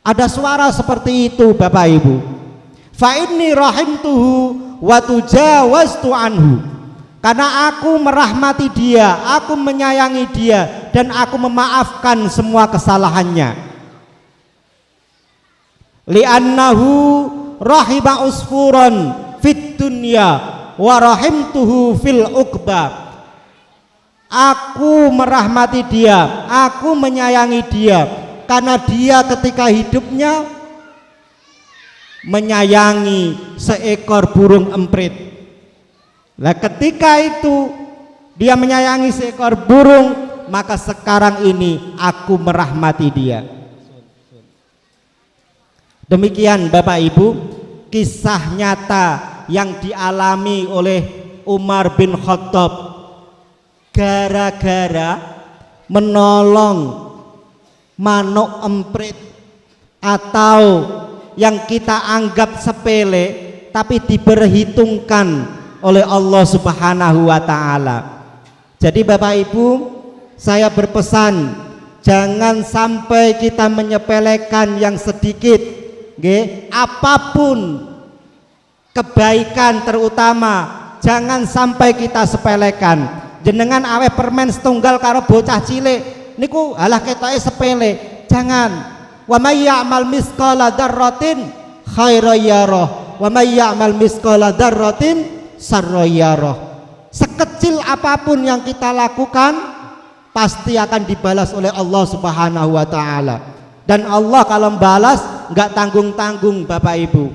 Ada suara seperti itu Bapak Ibu. Fa inni rahimtuhu wa tujawaztu anhu. Karena aku merahmati dia, aku menyayangi dia, dan aku memaafkan semua kesalahannya. Li'annahu rahiba usfuran fit dunya wa rahimtuhu fil uqba. Aku merahmati dia, aku menyayangi dia, karena dia ketika hidupnya menyayangi seekor burung emprit. Nah, ketika itu dia menyayangi seekor burung, maka sekarang ini aku merahmati dia. Demikian Bapak Ibu kisah nyata yang dialami oleh Umar bin Khattab gara-gara menolong manuk emprit atau yang kita anggap sepele tapi diperhitungkan oleh Allah Subhanahu wa taala. Jadi Bapak Ibu, saya berpesan jangan sampai kita menyepelekan yang sedikit, nggih, apapun kebaikan terutama jangan sampai kita sepelekan. Jenengan aweh permen setunggal karo bocah cilik niku halah ketoke sepele, jangan. Wa may ya'mal misqala dzarratin khairan yarah wa may ya'mal misqala dzarratin sarran yarah. Sekecil apapun yang kita lakukan pasti akan dibalas oleh Allah Subhanahu wa taala. Dan Allah kalau membalas enggak tanggung-tanggung Bapak Ibu.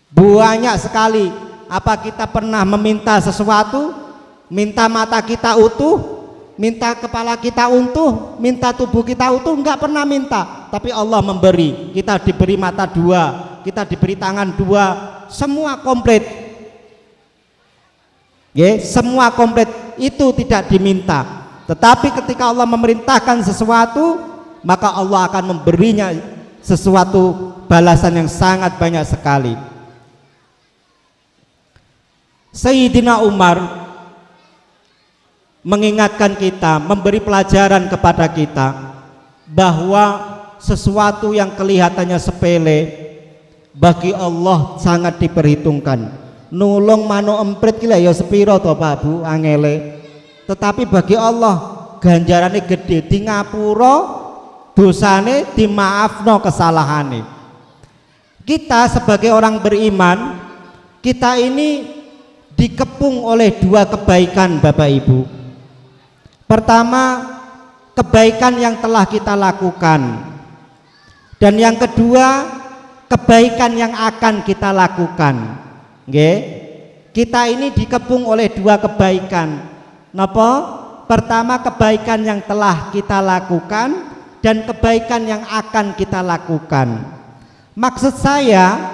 Banyak sekali. Apa kita pernah meminta sesuatu? Minta mata kita utuh, minta kepala kita utuh, minta tubuh kita utuh, enggak pernah minta. Tapi Allah memberi. Kita diberi mata dua, kita diberi tangan dua, semua komplit. Semua komplit, itu tidak diminta. Tetapi ketika Allah memerintahkan sesuatu, maka Allah akan memberinya sesuatu balasan yang sangat banyak sekali. Sayyidina Umar mengingatkan kita, memberi pelajaran kepada kita bahwa sesuatu yang kelihatannya sepele bagi Allah sangat diperhitungkan. Nulung manuk emprit ki ya sepiro to Pak Bu angele, tetapi bagi Allah ganjarane gede. Di ngapura dosane, dimaafno kesalahane. Kita sebagai orang beriman, kita ini dikepung oleh dua kebaikan Bapak Ibu. Pertama, kebaikan yang telah kita lakukan, dan yang kedua, kebaikan yang akan kita lakukan. Nggih. Kita ini dikepung oleh dua kebaikan. Napa? Pertama, kebaikan yang telah kita lakukan dan kebaikan yang akan kita lakukan. Maksud saya,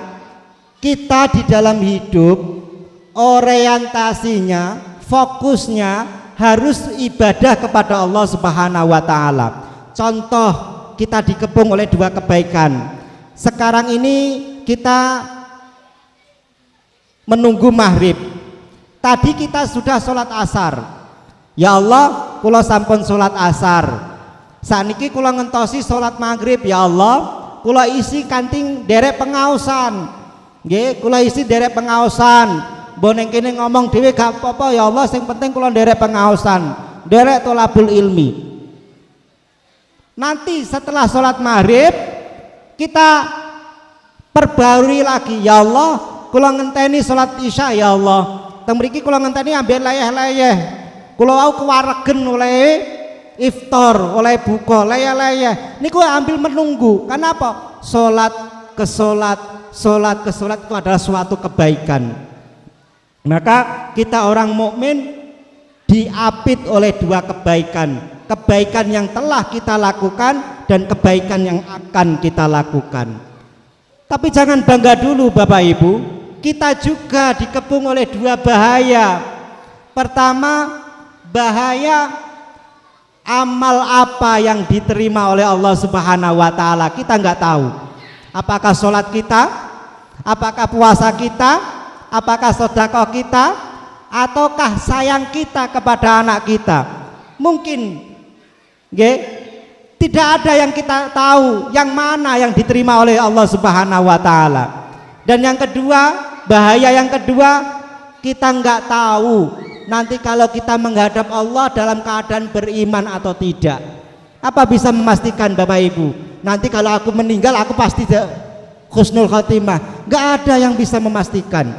kita di dalam hidup orientasinya, fokusnya harus ibadah kepada Allah Subhanahu wa taala. Contoh, kita dikepung oleh dua kebaikan. Sekarang ini kita menunggu maghrib. Tadi kita sudah sholat asar. Ya Allah, kula sampun sholat asar. Saniki kula ngentosi sholat maghrib. Ya Allah, kula isi kanting derek pengaosan. Nggih, kula isi derek pengaosan. Mbok kene ngomong dhewe gak apa-apa. Ya Allah, sing penting kula derek pengaosan, derek tolabul ilmi. Nanti setelah sholat maghrib kita perbarui lagi. Ya Allah, kula ngenteni salat isya. Ya Allah, teng mriki kula ngenteni ambil layeh-layeh. Kula wau kewaregen oleh iftar, oleh buka, layeh-layeh. Niku ambil menunggu. Kenapa? Salat ke salat, salat ke salat itu adalah suatu kebaikan. Maka kita orang mukmin diapit oleh dua kebaikan. Kebaikan yang telah kita lakukan dan kebaikan yang akan kita lakukan. Tapi jangan bangga dulu Bapak Ibu. Kita juga dikepung oleh dua bahaya. Pertama, bahaya amal apa yang diterima oleh Allah Subhanahu wa taala. Kita nggak tahu. Apakah sholat kita, apakah puasa kita, apakah sedekah kita, ataukah sayang kita kepada anak kita. Mungkin tidak ada yang kita tahu yang mana yang diterima oleh Allah Subhanahu wa taala. Dan yang kedua, bahaya yang kedua, kita nggak tahu nanti kalau kita menghadap Allah dalam keadaan beriman atau tidak. Apa bisa memastikan Bapak Ibu? Nanti kalau aku meninggal aku pasti husnul khotimah. Nggak ada yang bisa memastikan.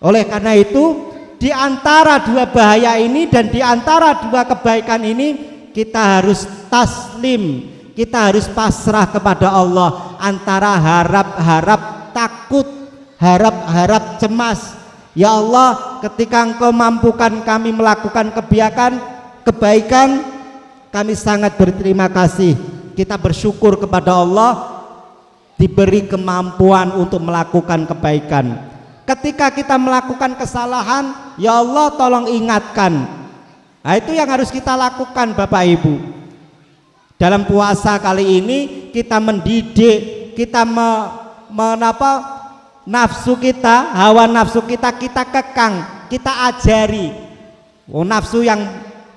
Oleh karena itu, di antara dua bahaya ini dan di antara dua kebaikan ini, kita harus taslim, kita harus pasrah kepada Allah. Antara harap-harap takut, harap-harap cemas. Ya Allah, ketika Engkau mampukan kami melakukan kebaikan, kami sangat berterima kasih. Kita bersyukur kepada Allah diberi kemampuan untuk melakukan kebaikan. Ketika kita melakukan kesalahan, ya Allah tolong ingatkan. Nah, itu yang harus kita lakukan Bapak Ibu. Dalam puasa kali ini kita mendidik, kita nafsu kita, hawa nafsu kita kekang, kita ajari. Nafsu yang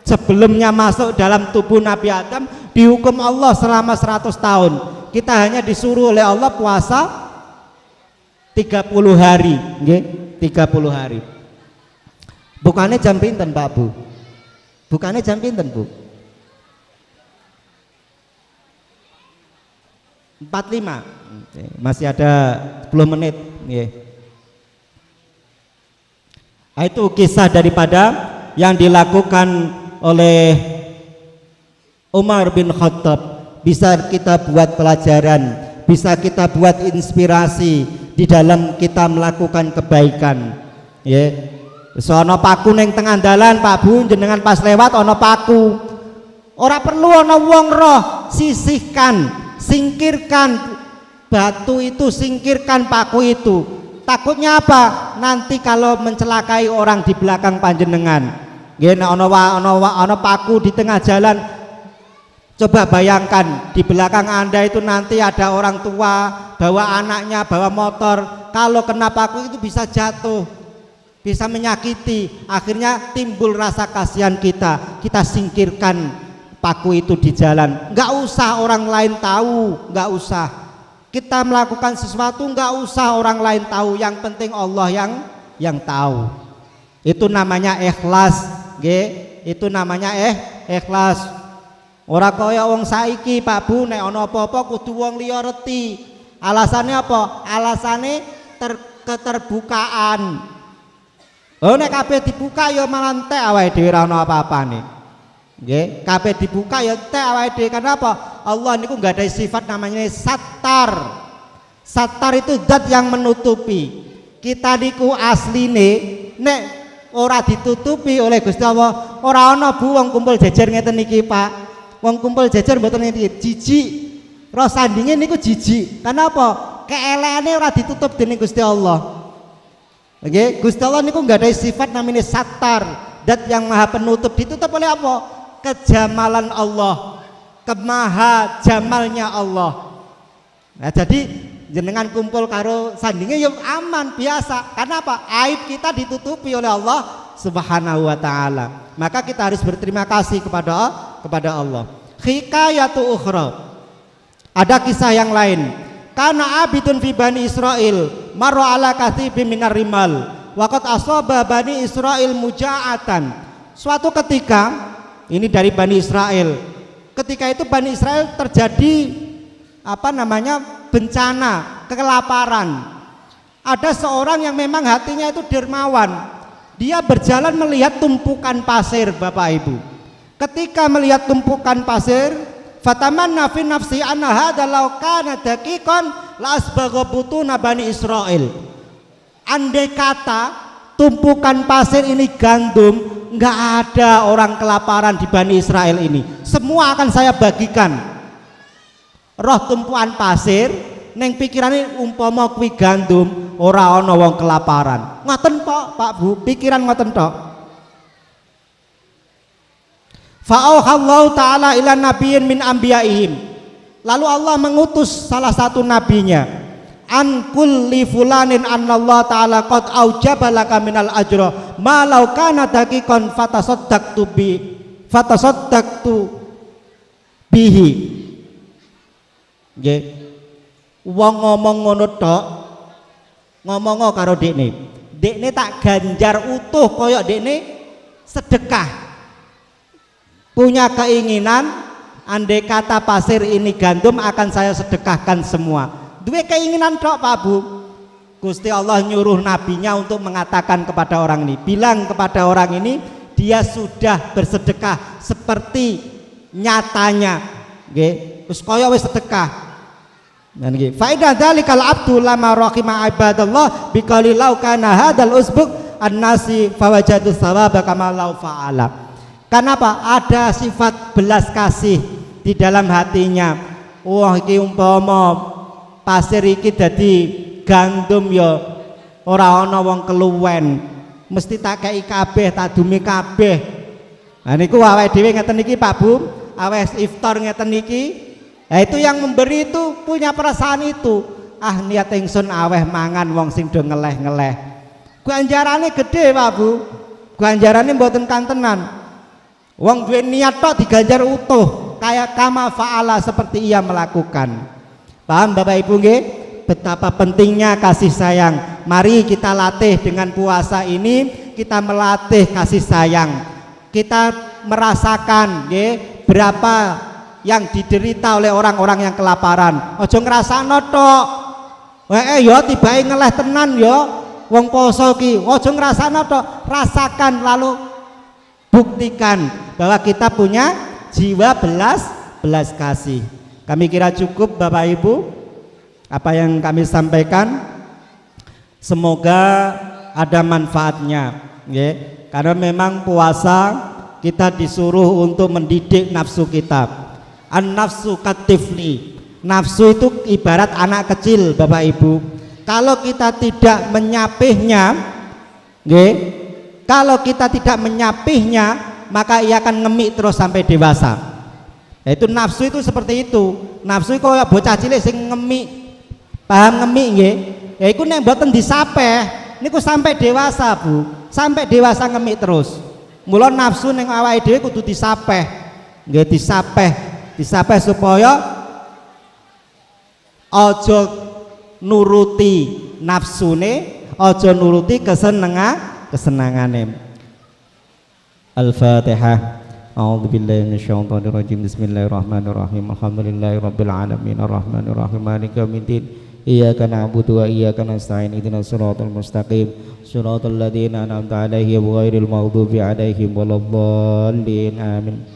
sebelumnya masuk dalam tubuh Nabi Adam dihukum Allah selama 100 tahun. Kita hanya disuruh oleh Allah puasa 30 hari, nggih, 30 hari. Bukannya jam pinten Pak Bu? Bukannya jam pinten Bu? 45. Masih ada 10 menit. Nah, itu kisah daripada yang dilakukan oleh Umar bin Khattab. Bisa kita buat pelajaran, bisa kita buat inspirasi di dalam kita melakukan kebaikan. Sono paku neng tengah dalan Pak Bu, jenengan pas lewat ono paku. Ora perlu ono wong roh, sisihkan, singkirkan batu itu, singkirkan paku itu. Takutnya apa? Nanti kalau mencelakai orang di belakang panjenengan. Ono paku di tengah jalan. Coba bayangkan di belakang Anda itu nanti ada orang tua bawa anaknya, bawa motor. Kalau kena paku itu bisa jatuh, bisa menyakiti. Akhirnya timbul rasa kasihan kita. Kita singkirkan paku itu di jalan. Nggak usah orang lain tahu, nggak usah. Kita melakukan sesuatu nggak usah orang lain tahu. Yang penting Allah yang tahu. Itu namanya ikhlas, itu namanya ikhlas. Ora kaya wong saiki Pak Bu, nek ana apa-apa kudu wong liya reti. Alasannya apa? Alasane keterbukaan. Oh nek kabeh dibuka ya malah entek awake dhewe ora ana apa-apane. Nggih, kabeh dibuka ya entek awake dhewe. Kenapa? Allah niku enggak ada sifat namanya sattar. Sattar itu zat yang menutupi. Kita niku asline nek ora ditutupi oleh Gusti Allah, ora ana Bu wong kumpul jejer ngeten iki Pak. Wong kumpul jejer mboten ngene iki, jijik. Roh sandinge niku jijik. Kenapa? Keelekane ora ditutup dening Gusti Allah. Oke, Gusti Allah niku enggak ada sifat namanya sattar, zat yang maha penutup. Ditutup oleh apa? Kejamalan Allah, kemaha jamalnya Allah. Nah, jadi jenengan kumpul karo sandinge ya aman biasa. Karena apa? Aib kita ditutupi oleh Allah Subhanahu wa taala. Maka kita harus berterima kasih kepada Allah. Hikayatu ukhra. Ada kisah yang lain. Kana abidun fi bani Israil marra ala katsibin minar rimal waqad asaba bani Israil mujaatan. Suatu ketika, ini dari Bani Israel. Ketika itu Bani Israel terjadi bencana, kelaparan. Ada seorang yang memang hatinya itu dermawan. Dia berjalan melihat tumpukan pasir, Bapak Ibu. Ketika melihat tumpukan pasir, fatamanna fi nafsi anna hadza law kana daqiqan la asbagha butuna Bani Israil. Andai kata tumpukan pasir ini gandum, nggak ada orang kelaparan di Bani Israel ini. Semua akan saya bagikan. Roh tumpukan pasir, neng pikirane umpama kuwi gandum, ora ana wong kelaparan. Ngoten tok, Pak Bu, pikiran ngoten tok. Fa'auhallahu ta'ala ila nabiyyin min anbiya'ihim. Lalu Allah mengutus salah satu nabinya, an kulli fulanin annallahu ta'ala qad aujaba laka minal ajra ma law kana daqiqan fatasaddaqtu bihi. Nggih. Wong ngomong ngono tok, ngomong karo dekne. Dekne tak ganjar utuh kaya dekne sedekah. Punya keinginan andai kata pasir ini gandum akan saya sedekahkan semua. Dua keinginan tok Pak Bu. Gusti Allah nyuruh nabinya untuk mengatakan kepada orang ini, bilang kepada orang ini dia sudah bersedekah seperti nyatanya. Nggih, wis kaya wis sedekah. Dan nggih, fa idza dzalikal abdu lama rahima ibadallah biqali law kana hadzal usbuk an-nasi fawajadu thawaba kama law fa'ala. Kenapa? Ada sifat belas kasih di dalam hatinya. Wah, iki umpama pasir iki dadi gandum ya ora ana wong keluwen, mesti tak kei kabeh, tak dumi kabeh. Nah niku awake dhewe ngeten iki Pak Bu, awes iftar ngeten iki. Nah itu yang memberi itu punya perasaan itu. Ah niat ingsun aweh mangan wong sing do ngeleh-ngeleh. Ganjarane gede Pak Bu. Ganjarane mboten kantenan. Wong duwe niat tok diganjar utuh kayak kama fa'ala seperti ia melakukan. Paham Bapak Ibu nggih? Betapa pentingnya kasih sayang. Mari kita latih dengan puasa ini, kita melatih kasih sayang. Kita merasakan nggih berapa yang diderita oleh orang-orang yang kelaparan. Aja ngrasakno tok. Ya tibae ngeleh tenan ya wong poso ki. Aja ngrasakno tok, rasakan lalu buktikan bahwa kita punya jiwa belas kasih. Kami kira cukup Bapak Ibu apa yang kami sampaikan. Semoga ada manfaatnya, ya. Karena memang puasa kita disuruh untuk mendidik nafsu kita. An-nafsu katifli. Nafsu itu ibarat anak kecil Bapak Ibu. Kalau kita tidak menyapihnya, ya, kalau kita tidak menyapihnya, maka ia akan ngemik terus sampai dewasa. Itu nafsu itu seperti itu. Nafsu itu kayak bocah cilik sing ngemik. Paham ngemik nggih? Ya iku nek mboten disapeh, niku sampai dewasa, Bu. Sampai dewasa ngemik terus. Mula nafsu ning awake dhewe kudu disapeh. Nggih disapeh supaya aja nuruti nafsune, aja nuruti kesenangane. Al-Fatihah. A'udzu billahi minasyaitonir rajim. Bismillahirrahmanirrahim. Alhamdulillahi rabbil alamin arrahmanir rahim maliki yaumiddin. Iyyaka na'budu wa iyyaka nasta'in. Ihdinas siratal mustaqim. Shiratal ladzina an'amta 'alaihim ghairil maghdubi 'alaihim waladdallin. Amin.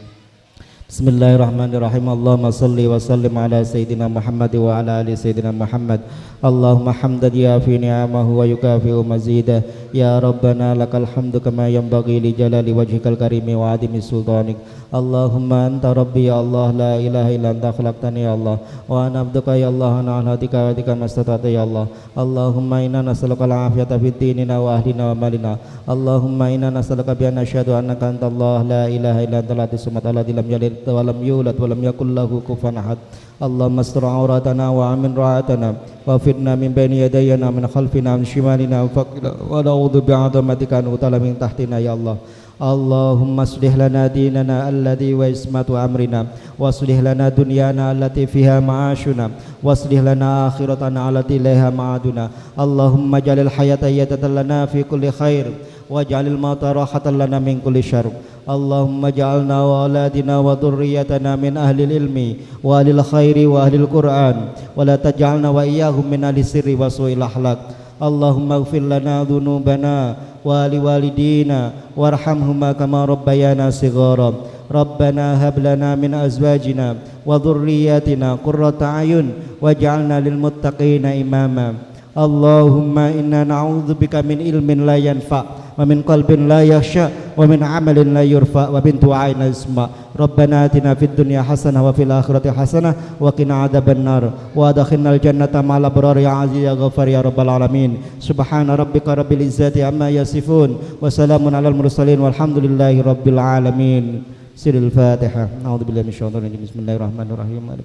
Bismillahirrahmanirrahim. Allahumma salli wa sallim ala sayyidina Muhammad wa ala ali sayyidina Muhammad. Allahumma hamdan yafi ni'amahu wa yukafi'u mazidah. Ya Rabbana lakal hamdu kama yanbaghi li jalali wajhikal karimi wa adimi sultanik. Allahumma anta rabbi ya Allah, la ilaha illa anta khalaqtani ya Allah, wa ana abduka ya Allah, ana ala hadika wa tika mastata'tu ya Allah. Allahumma inna nas'aluka al-afiyata fid dinina wa ahlina wa malina. Allahumma inna nas'aluka bi anna asyhadu annaka anta Allah, la ilaha illa anta la tismat alladzi lam yalid wa lam yulad wa lam yakul lahu kufuwan ahad. Allahumma astur auratana wa amin ra'atana wa fitna min bayni yadayna min khalfina min shimalina wa na'udzu bi'azamatika an utala min tahtina ya Allah. Allahumma aslih lana dinana alladhi wa ismatu amrina wa aslih lana dunyana allati fiha ma'ashuna wa aslih lana akhiratana allati ilaiha ma'aduna. Allahumma jalil hayata yatatan lana fi kulli khair wa jalil mauta rahatan lana min kulli syarr. Allahumma ja'alna wa auladina wa dhurriyyatana min ahlil ilmi wa ahlil khairi wa ahlil Qur'an wa la taj'alna wa iyyahum min ahli sirri wa su'il akhlaq. Allahumma ighfir lana dhunubana wa li walidina warhamhuma kama rabbayana shighara. Rabbana hab lana min azwajina wa dhurriyyatina qurrata a'yun waj'alna lil muttaqina imama. Allahumma inna na'udzubika min ilmin la yanfa' wa min qalbin la yakhsha wa min amalin la yurfa wa min du'ain la yusma. Rabbana atina fid dunya hasanah wa fil akhirati hasanah wa qina adzabannar wa adkhilnal jannata ma'al abrar ya aziz ya ghafar ya rabbal alamin. Subhana rabbika rabbil izzati amma yasifun wa salamun alal mursalin walhamdulillahi rabbil alamin. Sirul Fatihah. A'udzubillahi minasyaitonir rajim. Bismillahirrahmanirrahim.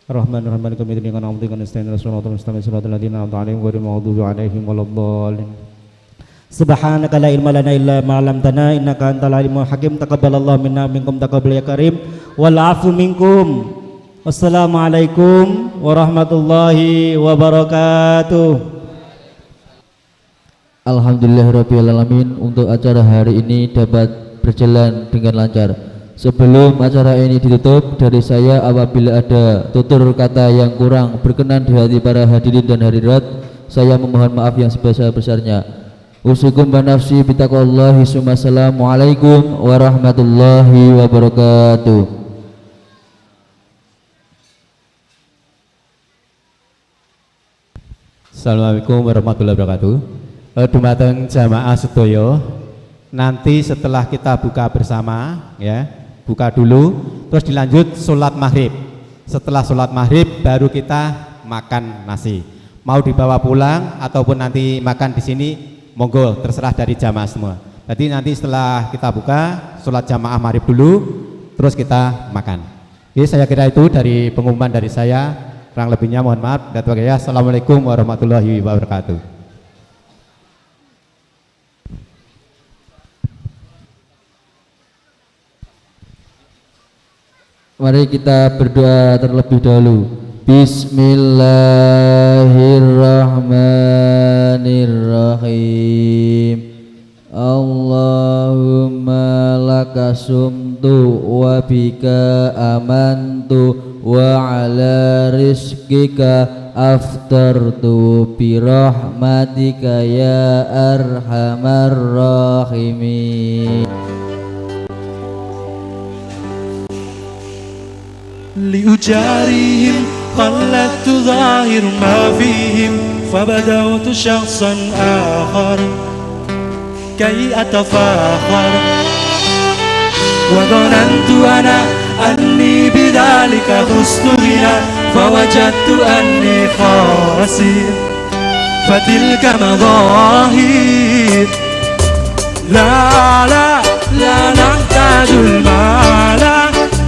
Ar-Rahmanir Rahim maliki yaumiddin. Iyyaka na'budu wa iyyaka nasta'in. Shiratal mustaqim shiratal ladzina an'amta 'alaihim ghairil maghdubi 'alaihim waladdallin. Subhanaka la ilma lana illa ma 'allamtana innaka antal alimul hakim. Taqabbalallahu minna minkum taqabbal ya karim wal 'afu minkum. Wassalamualaikum warahmatullahi wabarakatuh. Alhamdulillahirabbil alamin. Untuk acara hari ini dapat berjalan dengan lancar. Sebelum acara ini ditutup, dari saya apabila ada tutur kata yang kurang berkenan di hati para hadirin dan hadirat, saya memohon maaf yang sebesar-besarnya. Usikum banafsi bitaqwallahi. Assalamualaikum warahmatullahi wabarakatuh. Assalamualaikum warahmatullahi wabarakatuh. Dumateng jamaah sedaya, nanti setelah kita buka bersama ya, buka dulu terus dilanjut sholat maghrib. Setelah sholat maghrib baru kita makan nasi. Mau dibawa pulang ataupun nanti makan di sini, monggo, terserah dari jamaah semua. Jadi nanti setelah kita buka sholat jamaah maghrib dulu, terus kita makan. Oke, saya kira itu dari pengumuman dari saya. Kurang lebihnya mohon maaf. Assalamualaikum warahmatullahi wabarakatuh. Mari kita berdoa terlebih dahulu. Bismillahirrahmanirrahim. Allahumma lakasumtu wa bika amantu wa ala rizkika aftartu birahmatika ya arhamar rahimin. لأجاريهم خلدت ظاهر ما فيهم فبدأت شخصا آخر كي أتفاخر وظننت أنا أني بذلك حسن غنى فوجدت أني خاسر فتلك مظاهر لا لا لا نحتاج المال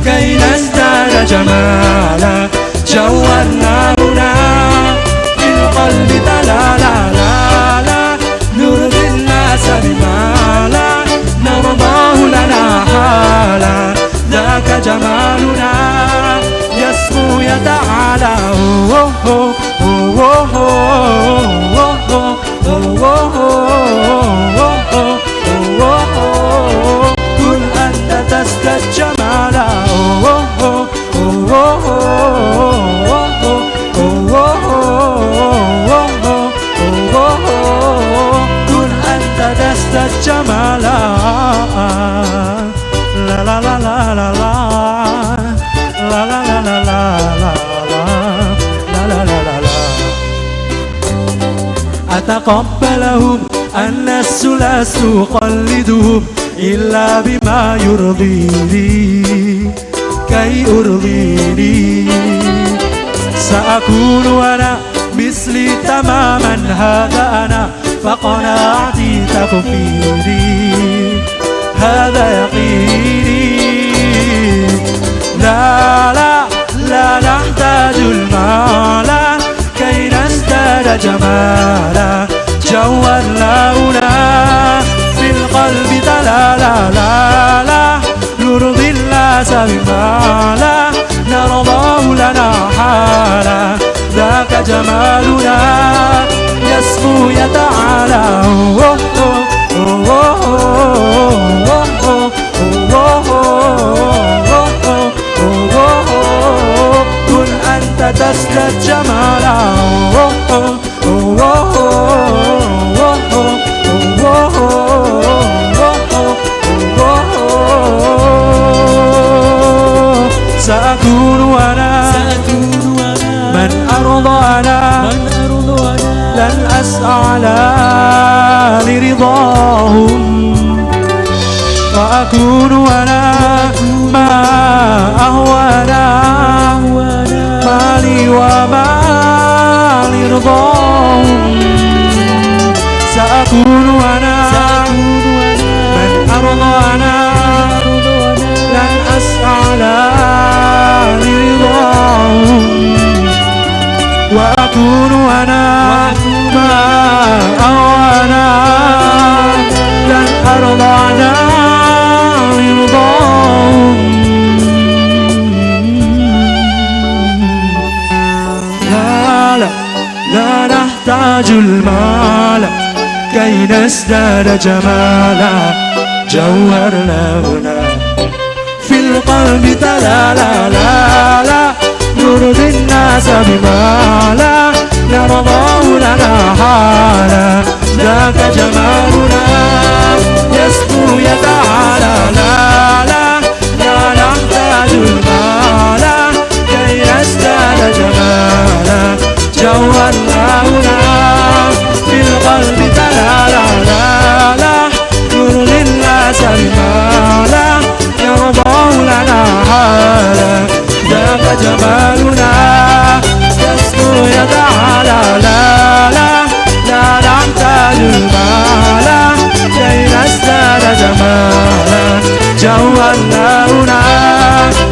كي نزداد جمالا جورنا هنا بالقلب لا لا لا لا نرضي الناس بما لا نرضاه لنا حالا ذاك جمالنا يسمو يتعالى قل أنت الجمال كن أنت دست الجمال لا لا لا لا لا لا لا لا لا لا لا لا لا لا أتقبلهم الناس لست أقلدهم إلا بما يرضيني كي أرضيني سأكون أنا مثلي تماما هذا أنا فقناعتي تكفيني هذا يقيني لا لا لا نحتاج المال كي نزداد جمالا جوهرنا هنا في القلب لا لا لا لا نرضي الناس بما لا نرضاه لنا حالا ذاك جمالنا يسمو يتعالى كن أنت تزداد جمالا سأكون أنا من أرضى أنا لن أسعى لرضاهم وأكون أنا ما أهوانا مالي وما لرضاهم سأكون أنا من أرضى أنا لن أسعى لرضاهم وأكون أنا ما أهوانا لن أرضى أنا لرضاهم لا لا لا نحتاج المال كي نزداد جمالا جوهرنا هنا في القلب لا لا لا لا نرضي الناس بما لا نرضاه لنا حالا ذاك جمالنا يسمو يتعالى لا لا لا نحتاج المال كي نزداد جمالا جوهرنا هنا في القلب لا لا لا لا نرضي الناس بما لا نرضاه لنا حالا ذاك جمالنا يسمو يتعالى لا لا لا نحتاج المال كي نزداد جمالا جوهرنا هنا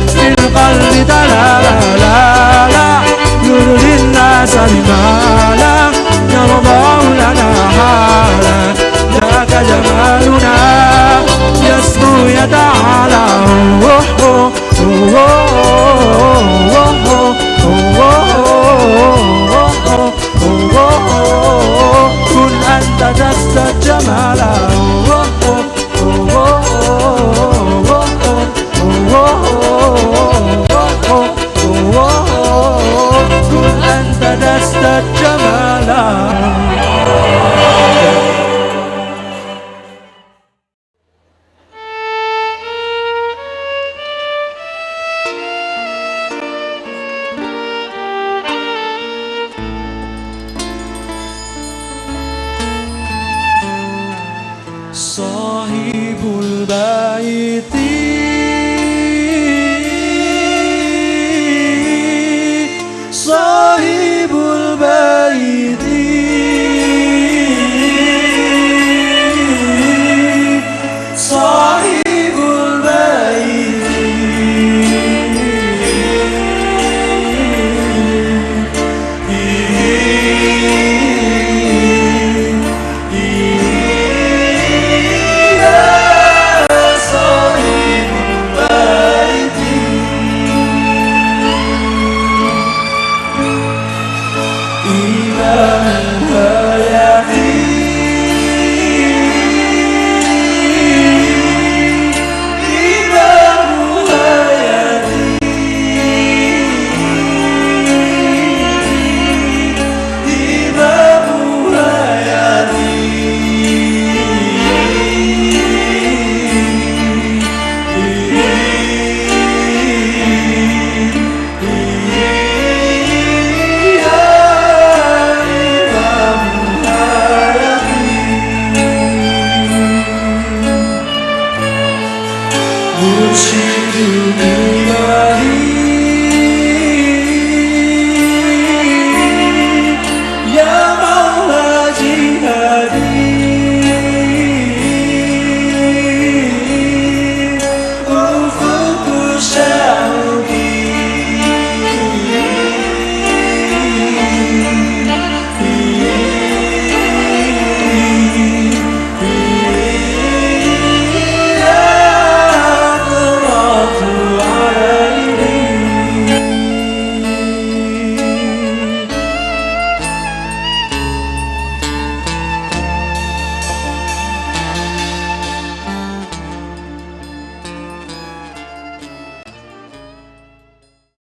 في القلب لا لا لا لا نرضي الناس بما لا نرضاه لنا حالا ذاك جمالنا يسمو يتعالى كن أنت تزداد جمالا كن أنت تزداد جمالا صاحب الباب